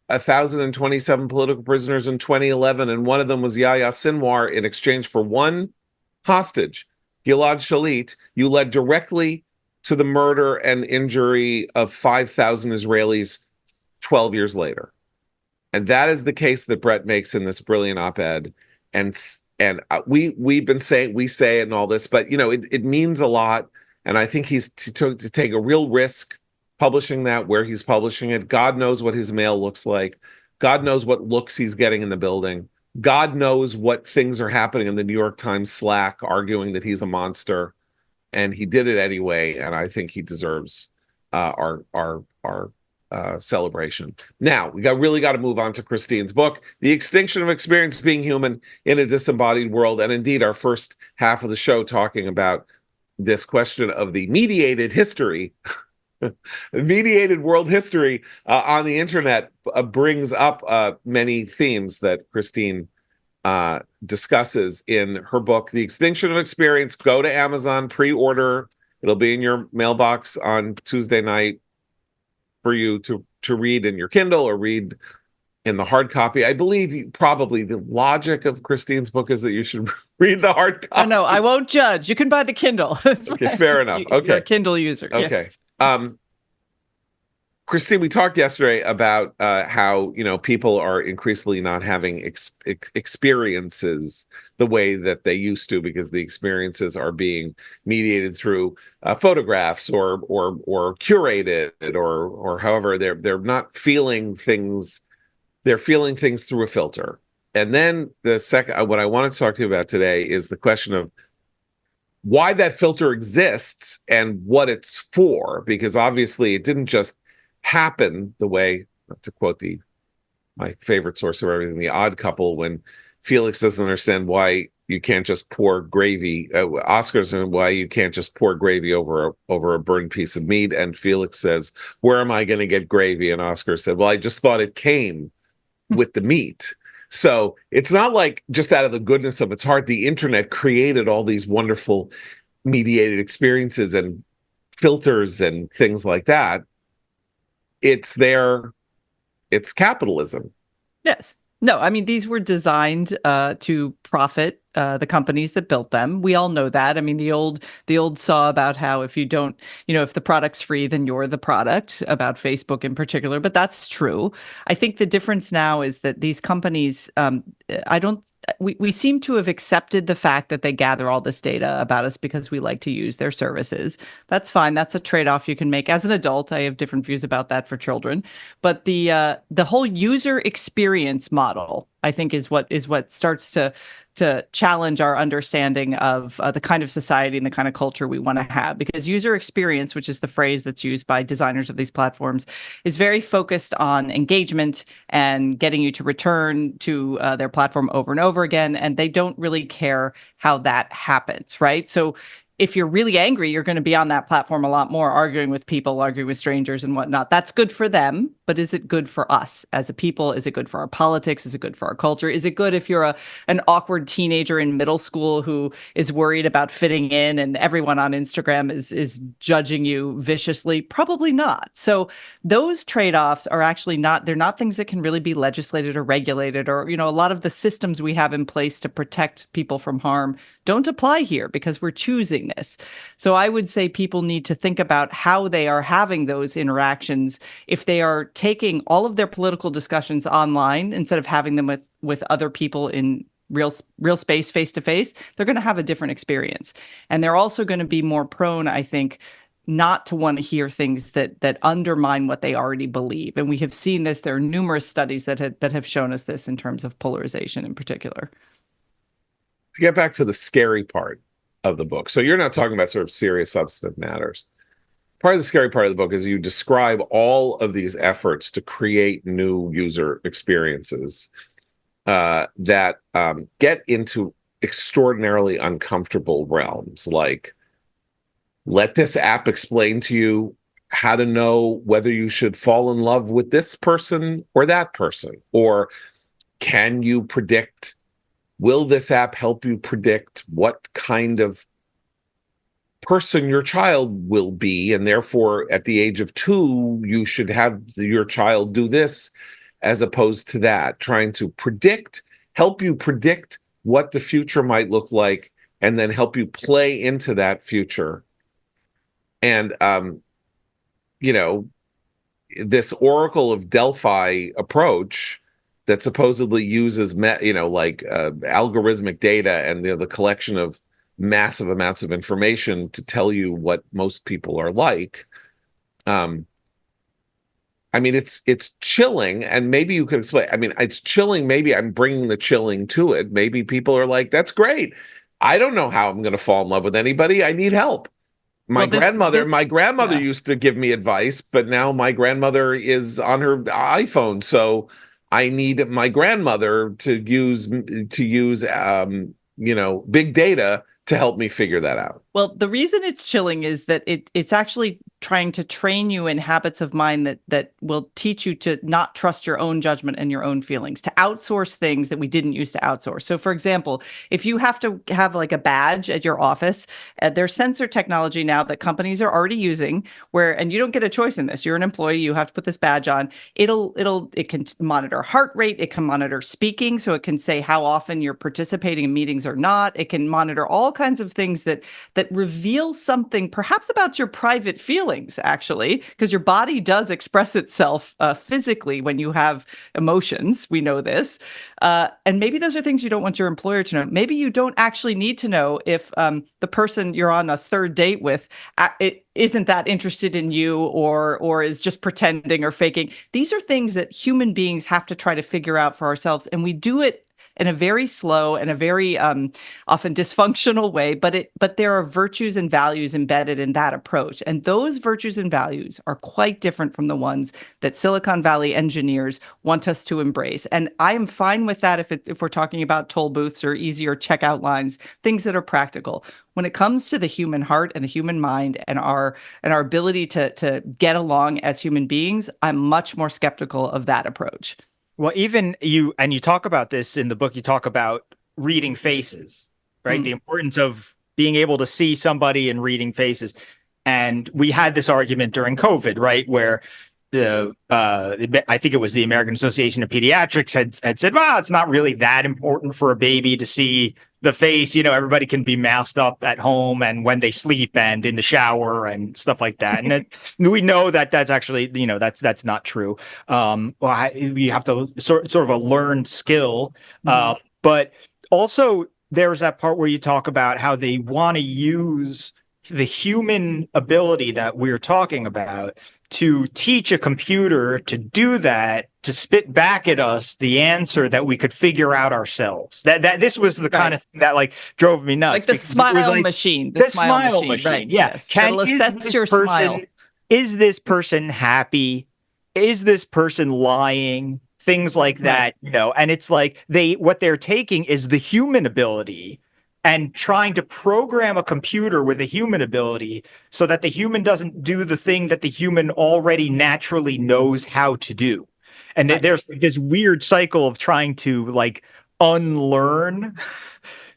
1,027 political prisoners in 2011, and one of them was Yahya Sinwar in exchange for one hostage, Gilad Shalit, you led directly to the murder and injury of 5,000 Israelis 12 years later. And that is the case that Bret makes in this brilliant op-ed. And we say it and all this, but it means a lot. And I think he's to take a real risk publishing that where he's publishing it. God knows what his mail looks like. God knows what looks he's getting in the building. God knows what things are happening in the New York Times Slack arguing that he's a monster, and he did it anyway. And I think he deserves our celebration. Now we really got to move on to Christine's book, The Extinction of Experience Being Human in a Disembodied World. And indeed, our first half of the show talking about this question of the mediated history, mediated world history on the internet brings up many themes that Christine discusses in her book, The Extinction of Experience. Go to Amazon, pre-order. It'll be in your mailbox on Tuesday night for you to read in your Kindle or read in the hard copy. I believe probably the logic of Christine's book is that you should read the hard copy. Oh, no, I won't judge. You can buy the Kindle. Okay, fair enough. Okay. You're a Kindle user. Okay. Yes. Christine, we talked yesterday about how people are increasingly not having experiences the way that they used to, because the experiences are being mediated through photographs or curated or however they're not feeling things. They're feeling things through a filter. And then the second, what I want to talk to you about today is the question of why that filter exists and what it's for, because obviously it didn't just happen the way, to quote my favorite source of everything, The Odd Couple, when Felix doesn't understand why you can't just pour gravy, Oscar's, and why you can't just pour gravy over a burned piece of meat, and Felix says, where am I going to get gravy? And Oscar said, well, I just thought it came with the meat. So it's not like just out of the goodness of its heart, the internet created all these wonderful mediated experiences and filters and things like that. It's capitalism. Yes. No, I mean, these were designed to profit the companies that built them. We all know that. I mean, the old saw about how if you don't, if the product's free, then you're the product, about Facebook in particular. But that's true. I think the difference now is that these companies, we seem to have accepted the fact that they gather all this data about us because we like to use their services. That's fine. That's a trade-off you can make. As an adult, I have different views about that for children. But the whole user experience model, I think, is what starts to challenge our understanding of the kind of society and the kind of culture we want to have. Because user experience, which is the phrase that's used by designers of these platforms, is very focused on engagement and getting you to return to their platform over and over again. And they don't really care how that happens, right? So if you're really angry, you're going to be on that platform a lot more, arguing with people, arguing with strangers and whatnot. That's good for them, but is it good for us as a people? Is it good for our politics? Is it good for our culture? Is it good if you're an awkward teenager in middle school who is worried about fitting in and everyone on Instagram is judging you viciously? Probably not. So those trade-offs are actually they're not things that can really be legislated or regulated, or, a lot of the systems we have in place to protect people from harm don't apply here because we're choosing this. So I would say people need to think about how they are having those interactions. If they are taking all of their political discussions online instead of having them with other people in real space, face to face, they're going to have a different experience. And they're also going to be more prone, I think, not to want to hear things that undermine what they already believe. And we have seen this. There are numerous studies that have shown us this in terms of polarization in particular. To get back to the scary part of the book. So you're not talking about sort of serious substantive matters. Part of the scary part of the book is you describe all of these efforts to create new user experiences that get into extraordinarily uncomfortable realms, like, let this app explain to you how to know whether you should fall in love with this person or that person, or can you predict, will this app help you predict what kind of person your child will be, and therefore at the age of 2 you should have your child do this as opposed to that, trying to help you predict what the future might look like, and then help you play into that future. And this Oracle of Delphi approach that supposedly uses algorithmic data and the collection of massive amounts of information to tell you what most people are like. It's chilling, and maybe you could explain. It's chilling. Maybe I'm bringing the chilling to it. Maybe people are like, that's great. I don't know how I'm going to fall in love with anybody. I need help. My grandmother used to give me advice, but now my grandmother is on her iPhone, so I need my grandmother to use big data to help me figure that out. Well, the reason it's chilling is that it's actually trying to train you in habits of mind that will teach you to not trust your own judgment and your own feelings, to outsource things that we didn't used to outsource. So, for example, if you have to have like a badge at your office, there's sensor technology now that companies are already using and you don't get a choice in this. You're an employee, you have to put this badge on. It can monitor heart rate, it can monitor speaking, so it can say how often you're participating in meetings or not. It can monitor all kinds of things that reveal something perhaps about your private feelings feelings, actually, because your body does express itself physically when you have emotions. We know this. And maybe those are things you don't want your employer to know. Maybe you don't actually need to know if the person you're on a third date with it isn't that interested in you or is just pretending or faking. These are things that human beings have to try to figure out for ourselves. And we do it in a very slow and a very often dysfunctional way, but there are virtues and values embedded in that approach. And those virtues and values are quite different from the ones that Silicon Valley engineers want us to embrace. And I am fine with that if we're talking about toll booths or easier checkout lines, things that are practical. When it comes to the human heart and the human mind and our ability to get along as human beings, I'm much more skeptical of that approach. Well, even you talk about this in the book, you talk about reading faces, right? The importance of being able to see somebody and reading faces. And we had this argument during COVID, right? Where I think it was the American Association of Pediatrics had said, well, it's not really that important for a baby to see the face. Everybody can be masked up at home and when they sleep and in the shower and stuff like that. And we know that that's actually, that's not true. You have to sort of a learned skill. But also there's that part where you talk about how they want to use the human ability that we're talking about to teach a computer to do that, to spit back at us the answer that we could figure out ourselves. That this was the kind of thing that drove me nuts. Like the smile machine. The smile machine. Right. Yeah. Yes. That'll assess your smile. Is this person happy? Is this person lying? Things like that, and it's like what they're taking is the human ability and trying to program a computer with a human ability so that the human doesn't do the thing that the human already naturally knows how to do. And there's this weird cycle of trying to unlearn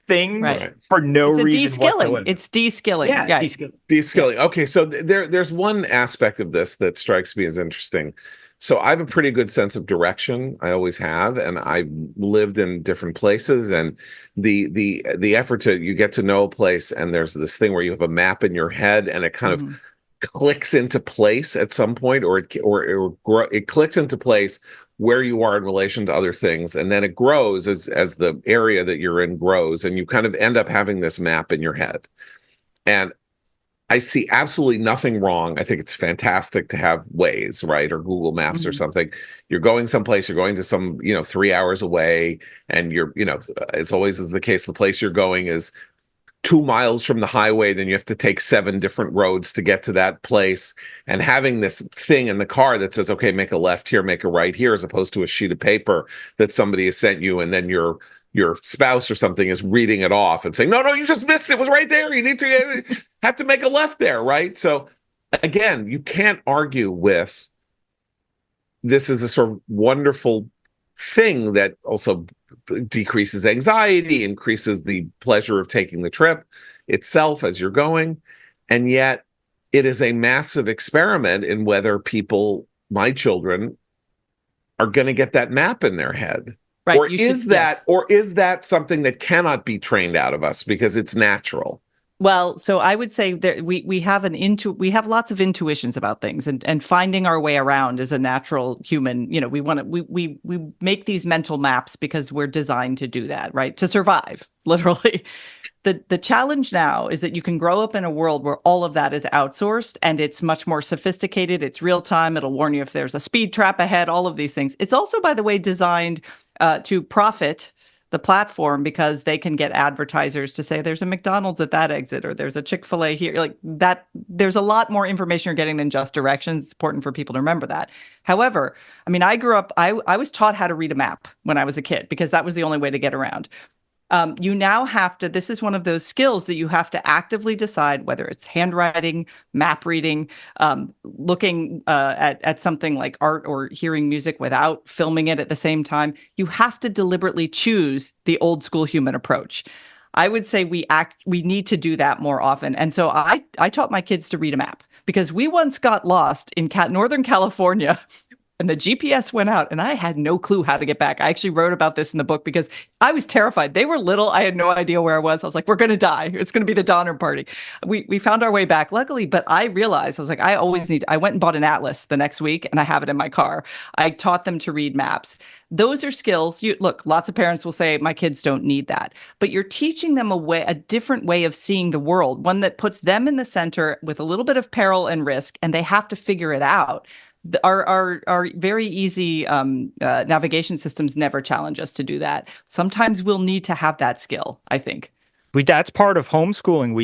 things for no reason whatsoever. It's de-skilling. Yeah, de-skilling. De-skilling. Okay, so there's one aspect of this that strikes me as interesting. So I have a pretty good sense of direction. I always have, and I've lived in different places. And the effort you get to know a place, and there's this thing where you have a map in your head, and it kind of clicks into place at some point, or it clicks into place where you are in relation to other things, and then it grows as the area that you're in grows, and you kind of end up having this map in your head. And I see absolutely nothing wrong. I think it's fantastic to have Waze, right? Or Google Maps or something. You're going someplace, you're going to some, 3 hours away, and it's always is the case. The place you're going is 2 miles from the highway, then you have to take 7 different roads to get to that place. And having this thing in the car that says, okay, make a left here, make a right here, as opposed to a sheet of paper that somebody has sent you, and then your spouse or something is reading it off and saying, no, you just missed it. It was right there. You need to have to make a left there, right? So again, you can't argue with this is a sort of wonderful thing that also decreases anxiety, increases the pleasure of taking the trip itself as you're going. And yet it is a massive experiment in whether my children, are going to get that map in their head. Right. Or is that something that cannot be trained out of us because it's natural? Well, so I would say that we have lots of intuitions about things, and finding our way around is a natural human. We make these mental maps because we're designed to do that, right? To survive, literally. The challenge now is that you can grow up in a world where all of that is outsourced and it's much more sophisticated. It's real time. It'll warn you if there's a speed trap ahead, all of these things. It's also, by the way, designed to profit the platform because they can get advertisers to say there's a McDonald's at that exit or there's a Chick-fil-A here. Like that, there's a lot more information you're getting than just directions. It's important for people to remember that. However, I mean, I grew up, I was taught how to read a map when I was a kid because that was the only way to get around. You now have to, this is one of those skills that you have to actively decide whether it's handwriting, map reading, looking at something like art or hearing music without filming it at the same time. You have to deliberately choose the old school human approach. I would say we need to do that more often. And so I taught my kids to read a map because we once got lost in Northern California and the GPS went out, and I had no clue how to get back. I actually wrote about this in the book because I was terrified. They were little. I had no idea where I was. I was like, we're going to die. It's going to be the Donner Party. We found our way back, luckily, but I realized, I was like, I went and bought an atlas the next week, and I have it in my car. I taught them to read maps. Those are skills. Look, lots of parents will say, my kids don't need that. But you're teaching them a different way of seeing the world, one that puts them in the center with a little bit of peril and risk, and they have to figure it out. Our very easy navigation systems never challenge us to do that. Sometimes we'll need to have that skill, I think. That's part of homeschooling.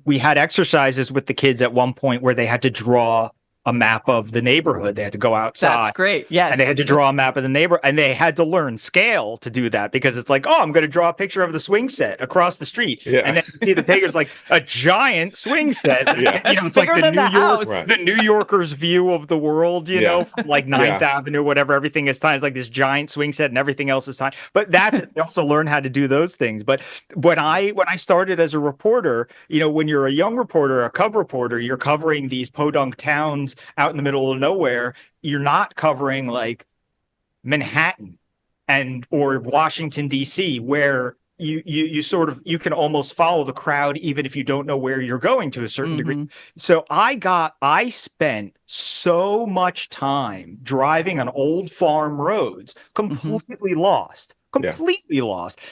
We had exercises with the kids at one point where they had to draw a map of the neighborhood. They had to go outside. That's great. Yes. And they had to draw a map of the neighbor, and they had to learn scale to do that, because it's like, oh, I'm going to draw a picture of the swing set across the street. Yeah. And then you see the picture's like a giant swing set. Yeah. It's like House. the New Yorker's view of the world, from like 9th Yeah. Avenue, whatever. Everything is tiny. It's like this giant swing set and everything else is tiny. But they also learn how to do those things. But when I started as a reporter, when you're a young reporter, a cub reporter, you're covering these podunk towns out in the middle of nowhere. You're not covering like Manhattan or Washington, D.C., where you can almost follow the crowd even if you don't know where you're going to a certain degree. So I spent so much time driving on old farm roads, completely lost,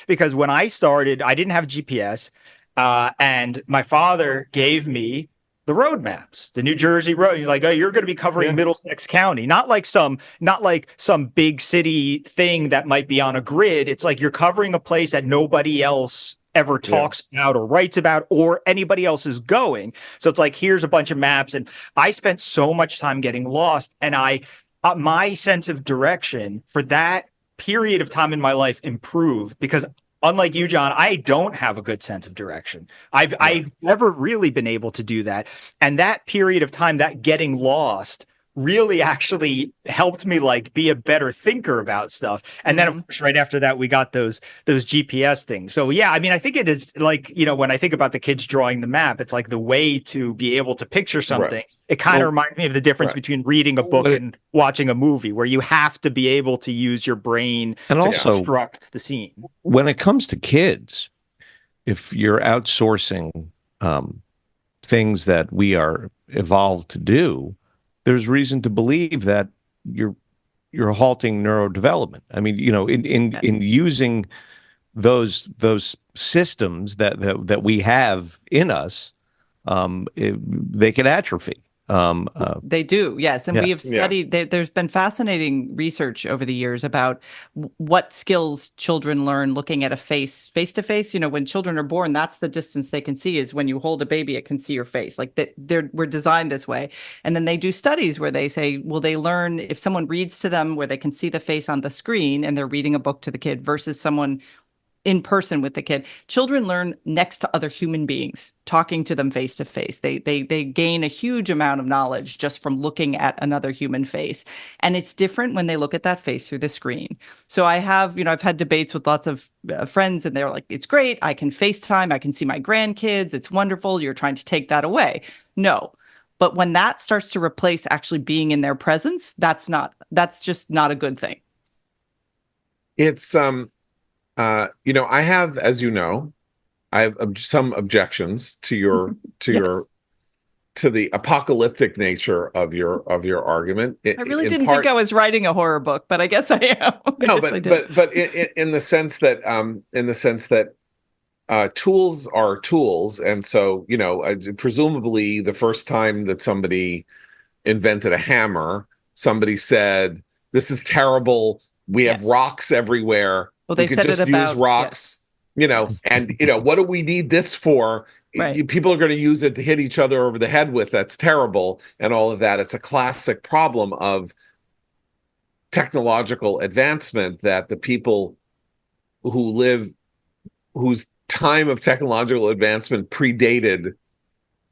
because when I started, I didn't have GPS, and my father gave me the road maps, the New Jersey road. He's like, oh, you're going to be covering Middlesex County, not like some big city thing that might be on a grid. It's like you're covering a place that nobody else ever talks about or writes about or anybody else is going. So it's like, here's a bunch of maps. And I spent so much time getting lost, and my sense of direction for that period of time in my life improved, because unlike you, John, I don't have a good sense of direction. I've never really been able to do that. And that period of time, that getting lost, really actually helped me like be a better thinker about stuff. And then of course, right after that, we got those GPS things. So yeah, I mean, I think it is like, when I think about the kids drawing the map, it's like the way to be able to picture something. Right. It kind of reminds me of the difference between reading a book and watching a movie, where you have to be able to use your brain and to also construct the scene. When it comes to kids, if you're outsourcing things that we are evolved to do, there's reason to believe that you're halting neurodevelopment. I mean, in using those systems that we have in us, they can atrophy. They do, yes. And we have studied, there's been fascinating research over the years about what skills children learn looking at a face to face. When children are born, that's the distance they can see, is when you hold a baby, it can see your face. Like we're designed this way. And then they do studies where they say, will they learn if someone reads to them where they can see the face on the screen and they're reading a book to the kid versus someone in person with the kid. Children learn next to other human beings, talking to them face to face. They gain a huge amount of knowledge just from looking at another human face. And it's different when they look at that face through the screen. So I've had debates with lots of friends, and they're like, it's great. I can FaceTime. I can see my grandkids. It's wonderful. You're trying to take that away. No. But when that starts to replace actually being in their presence, that's just not a good thing. It's, I have, as I have some objections to your to the apocalyptic nature of your argument. I really didn't think I was writing a horror book, but I guess I am. No, but in the sense that tools are tools, and so presumably the first time that somebody invented a hammer, somebody said, "This is terrible. We have rocks everywhere. Well, they said just it about use rocks." And what do we need this for? Right. People are going to use it to hit each other over the head with. That's terrible, and all of that. It's a classic problem of technological advancement, that the people whose time of technological advancement predated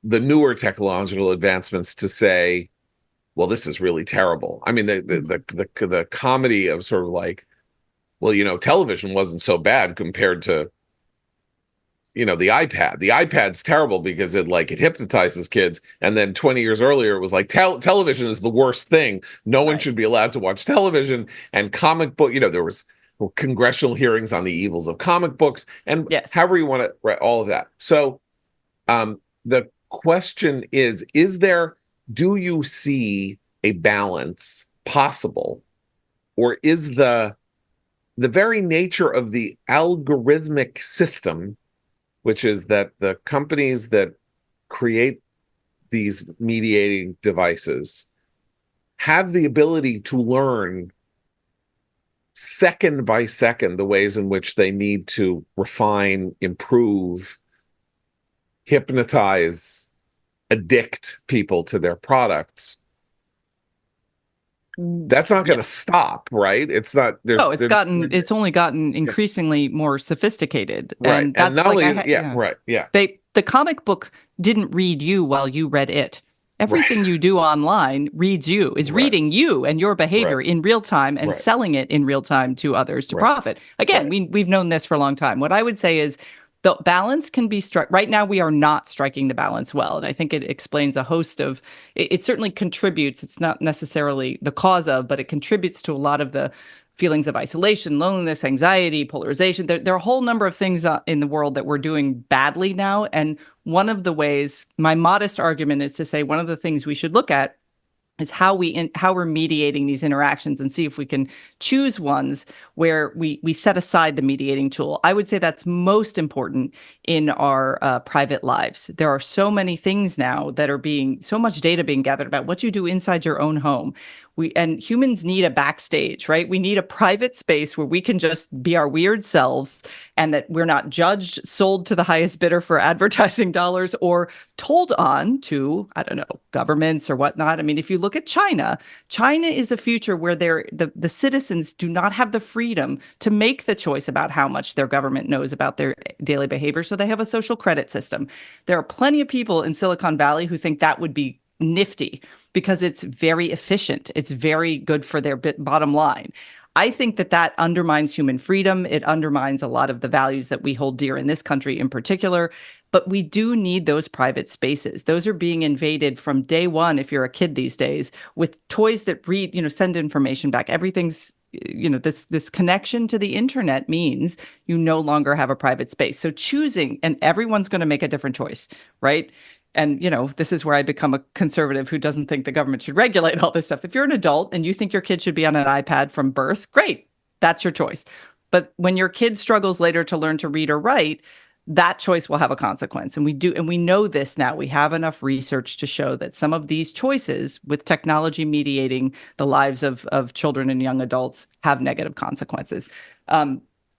the newer technological advancements to say, well, this is really terrible. I mean, the comedy of sort of like, well, television wasn't so bad compared to the iPad's terrible because it hypnotizes kids, and then 20 years earlier it was like television is the worst thing, no one should be allowed to watch television. And comic book, there was congressional hearings on the evils of comic books, and however you want to, all of that. So the question is do you see a balance possible, or is the very nature of the algorithmic system, which is that the companies that create these mediating devices have the ability to learn second by second the ways in which they need to refine, improve, hypnotize, addict people to their products? That's not going to stop, right? It's not. It's only gotten increasingly more sophisticated, right? And that's not only, right. The comic book didn't read you while you read it. Everything you do online reads you, is reading you and your behavior in real time and selling it in real time to others to profit. Again, we've known this for a long time. What I would say is the balance can be struck. Right now, we are not striking the balance well. And I think it explains a host of, it certainly contributes. It's not necessarily the cause of, but it contributes to a lot of the feelings of isolation, loneliness, anxiety, polarization. There are a whole number of things in the world that we're doing badly now. And one of the ways, my modest argument is to say, one of the things we should look at is how we're mediating these interactions, and see if we can choose ones where we set aside the mediating tool. I would say that's most important in our private lives. There are so many things now that are so much data being gathered about what you do inside your own home. And humans need a backstage, right? We need a private space where we can just be our weird selves, and that we're not judged, sold to the highest bidder for advertising dollars, or told on to, I don't know, governments or whatnot. I mean, if you look at China is a future where the citizens do not have the freedom to make the choice about how much their government knows about their daily behavior. So they have a social credit system. There are plenty of people in Silicon Valley who think that would be nifty because it's very efficient. It's very good for their bottom line. I think that undermines human freedom. It undermines a lot of the values that we hold dear in this country in particular. But we do need those private spaces. Those are being invaded from day one, if you're a kid these days, with toys that read, send information back. Everything's, this connection to the internet means you no longer have a private space. So choosing, and everyone's going to make a different choice, right? And, this is where I become a conservative who doesn't think the government should regulate all this stuff. If you're an adult and you think your kid should be on an iPad from birth, great. That's your choice. But when your kid struggles later to learn to read or write, that choice will have a consequence. And we know this now. We have enough research to show that some of these choices, with technology mediating the lives of children and young adults, have negative consequences.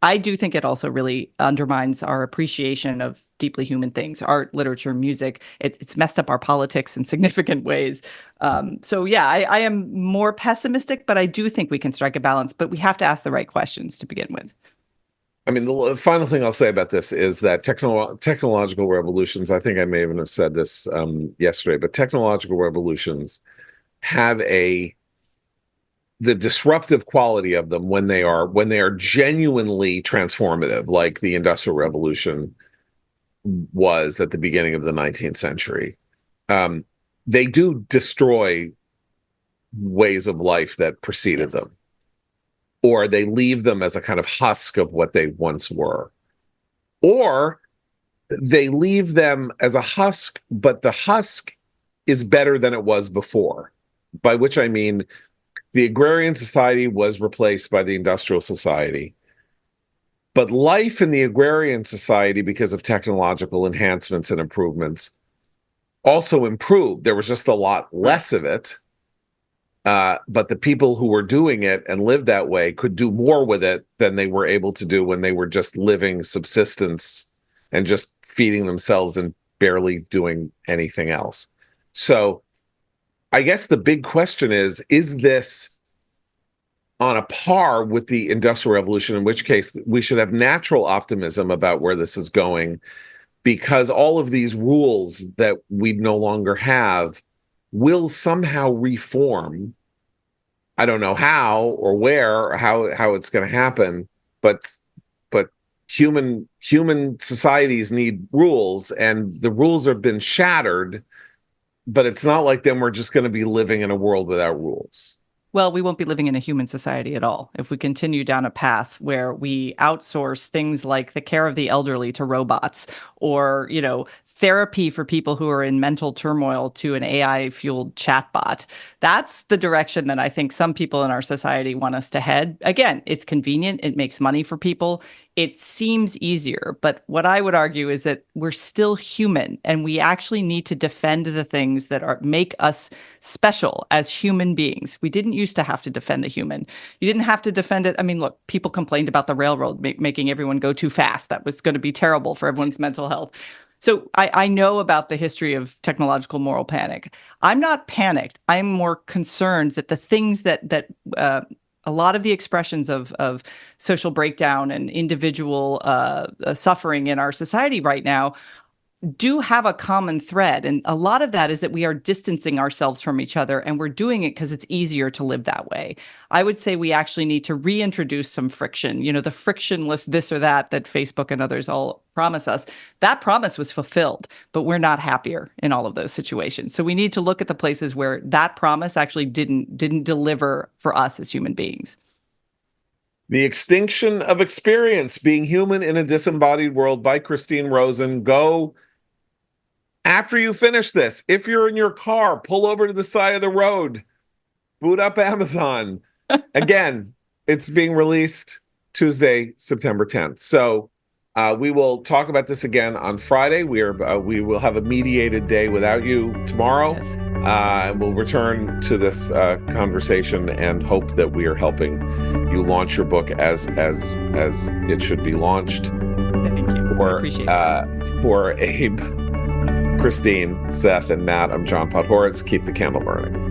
I do think it also really undermines our appreciation of deeply human things, art, literature, music. It's messed up our politics in significant ways. I am more pessimistic, but I do think we can strike a balance, but we have to ask the right questions to begin with. I mean, the final thing I'll say about this is that technological revolutions, I think I may even have said this yesterday, but technological revolutions have the disruptive quality of them when they are genuinely transformative, like the Industrial Revolution was at the beginning of the 19th century. They do destroy ways of life that preceded them, or they leave them as a kind of husk of what they once were, or they leave them as a husk, but the husk is better than it was before, by which I mean the agrarian society was replaced by the industrial society. But life in the agrarian society, because of technological enhancements and improvements, also improved. There was just a lot less of it. But the people who were doing it and lived that way could do more with it than they were able to do when they were just living subsistence and just feeding themselves and barely doing anything else. So I guess the big question is this on a par with the Industrial Revolution, in which case we should have natural optimism about where this is going, because all of these rules that we no longer have will somehow reform. I don't know how or where or how it's going to happen, but human societies need rules, and the rules have been shattered, but it's not like then we're just going to be living in a world without rules. Well, we won't be living in a human society at all if we continue down a path where we outsource things like the care of the elderly to robots, or, therapy for people who are in mental turmoil to an AI-fueled chatbot. That's the direction that I think some people in our society want us to head. Again, it's convenient. It makes money for people. It seems easier. But what I would argue is that we're still human, and we actually need to defend the things that make us special as human beings. We didn't used to have to defend the human. You didn't have to defend it. I mean, look, people complained about the railroad making everyone go too fast. That was going to be terrible for everyone's mental health. So I know about the history of technological moral panic. I'm not panicked. I'm more concerned that the things that a lot of the expressions of social breakdown and individual suffering in our society right now do have a common thread. And a lot of that is that we are distancing ourselves from each other, and we're doing it because it's easier to live that way. I would say we actually need to reintroduce some friction, the frictionless this or that Facebook and others all promise us. That promise was fulfilled, but we're not happier in all of those situations. So we need to look at the places where that promise actually didn't deliver for us as human beings. The Extinction of Experience, Being Human in a Disembodied World by Christine Rosen. Go. After you finish this, if you're in your car, pull over to the side of the road, boot up Amazon. Again, it's being released Tuesday, September 10th. So we will talk about this again on Friday. We will have a mediated day without you tomorrow. Yes. We'll return to this conversation and hope that we are helping you launch your book as it should be launched. Thank you. I appreciate it. For Abe, Christine, Seth, and Matt, I'm John Podhoretz. Keep the candle burning.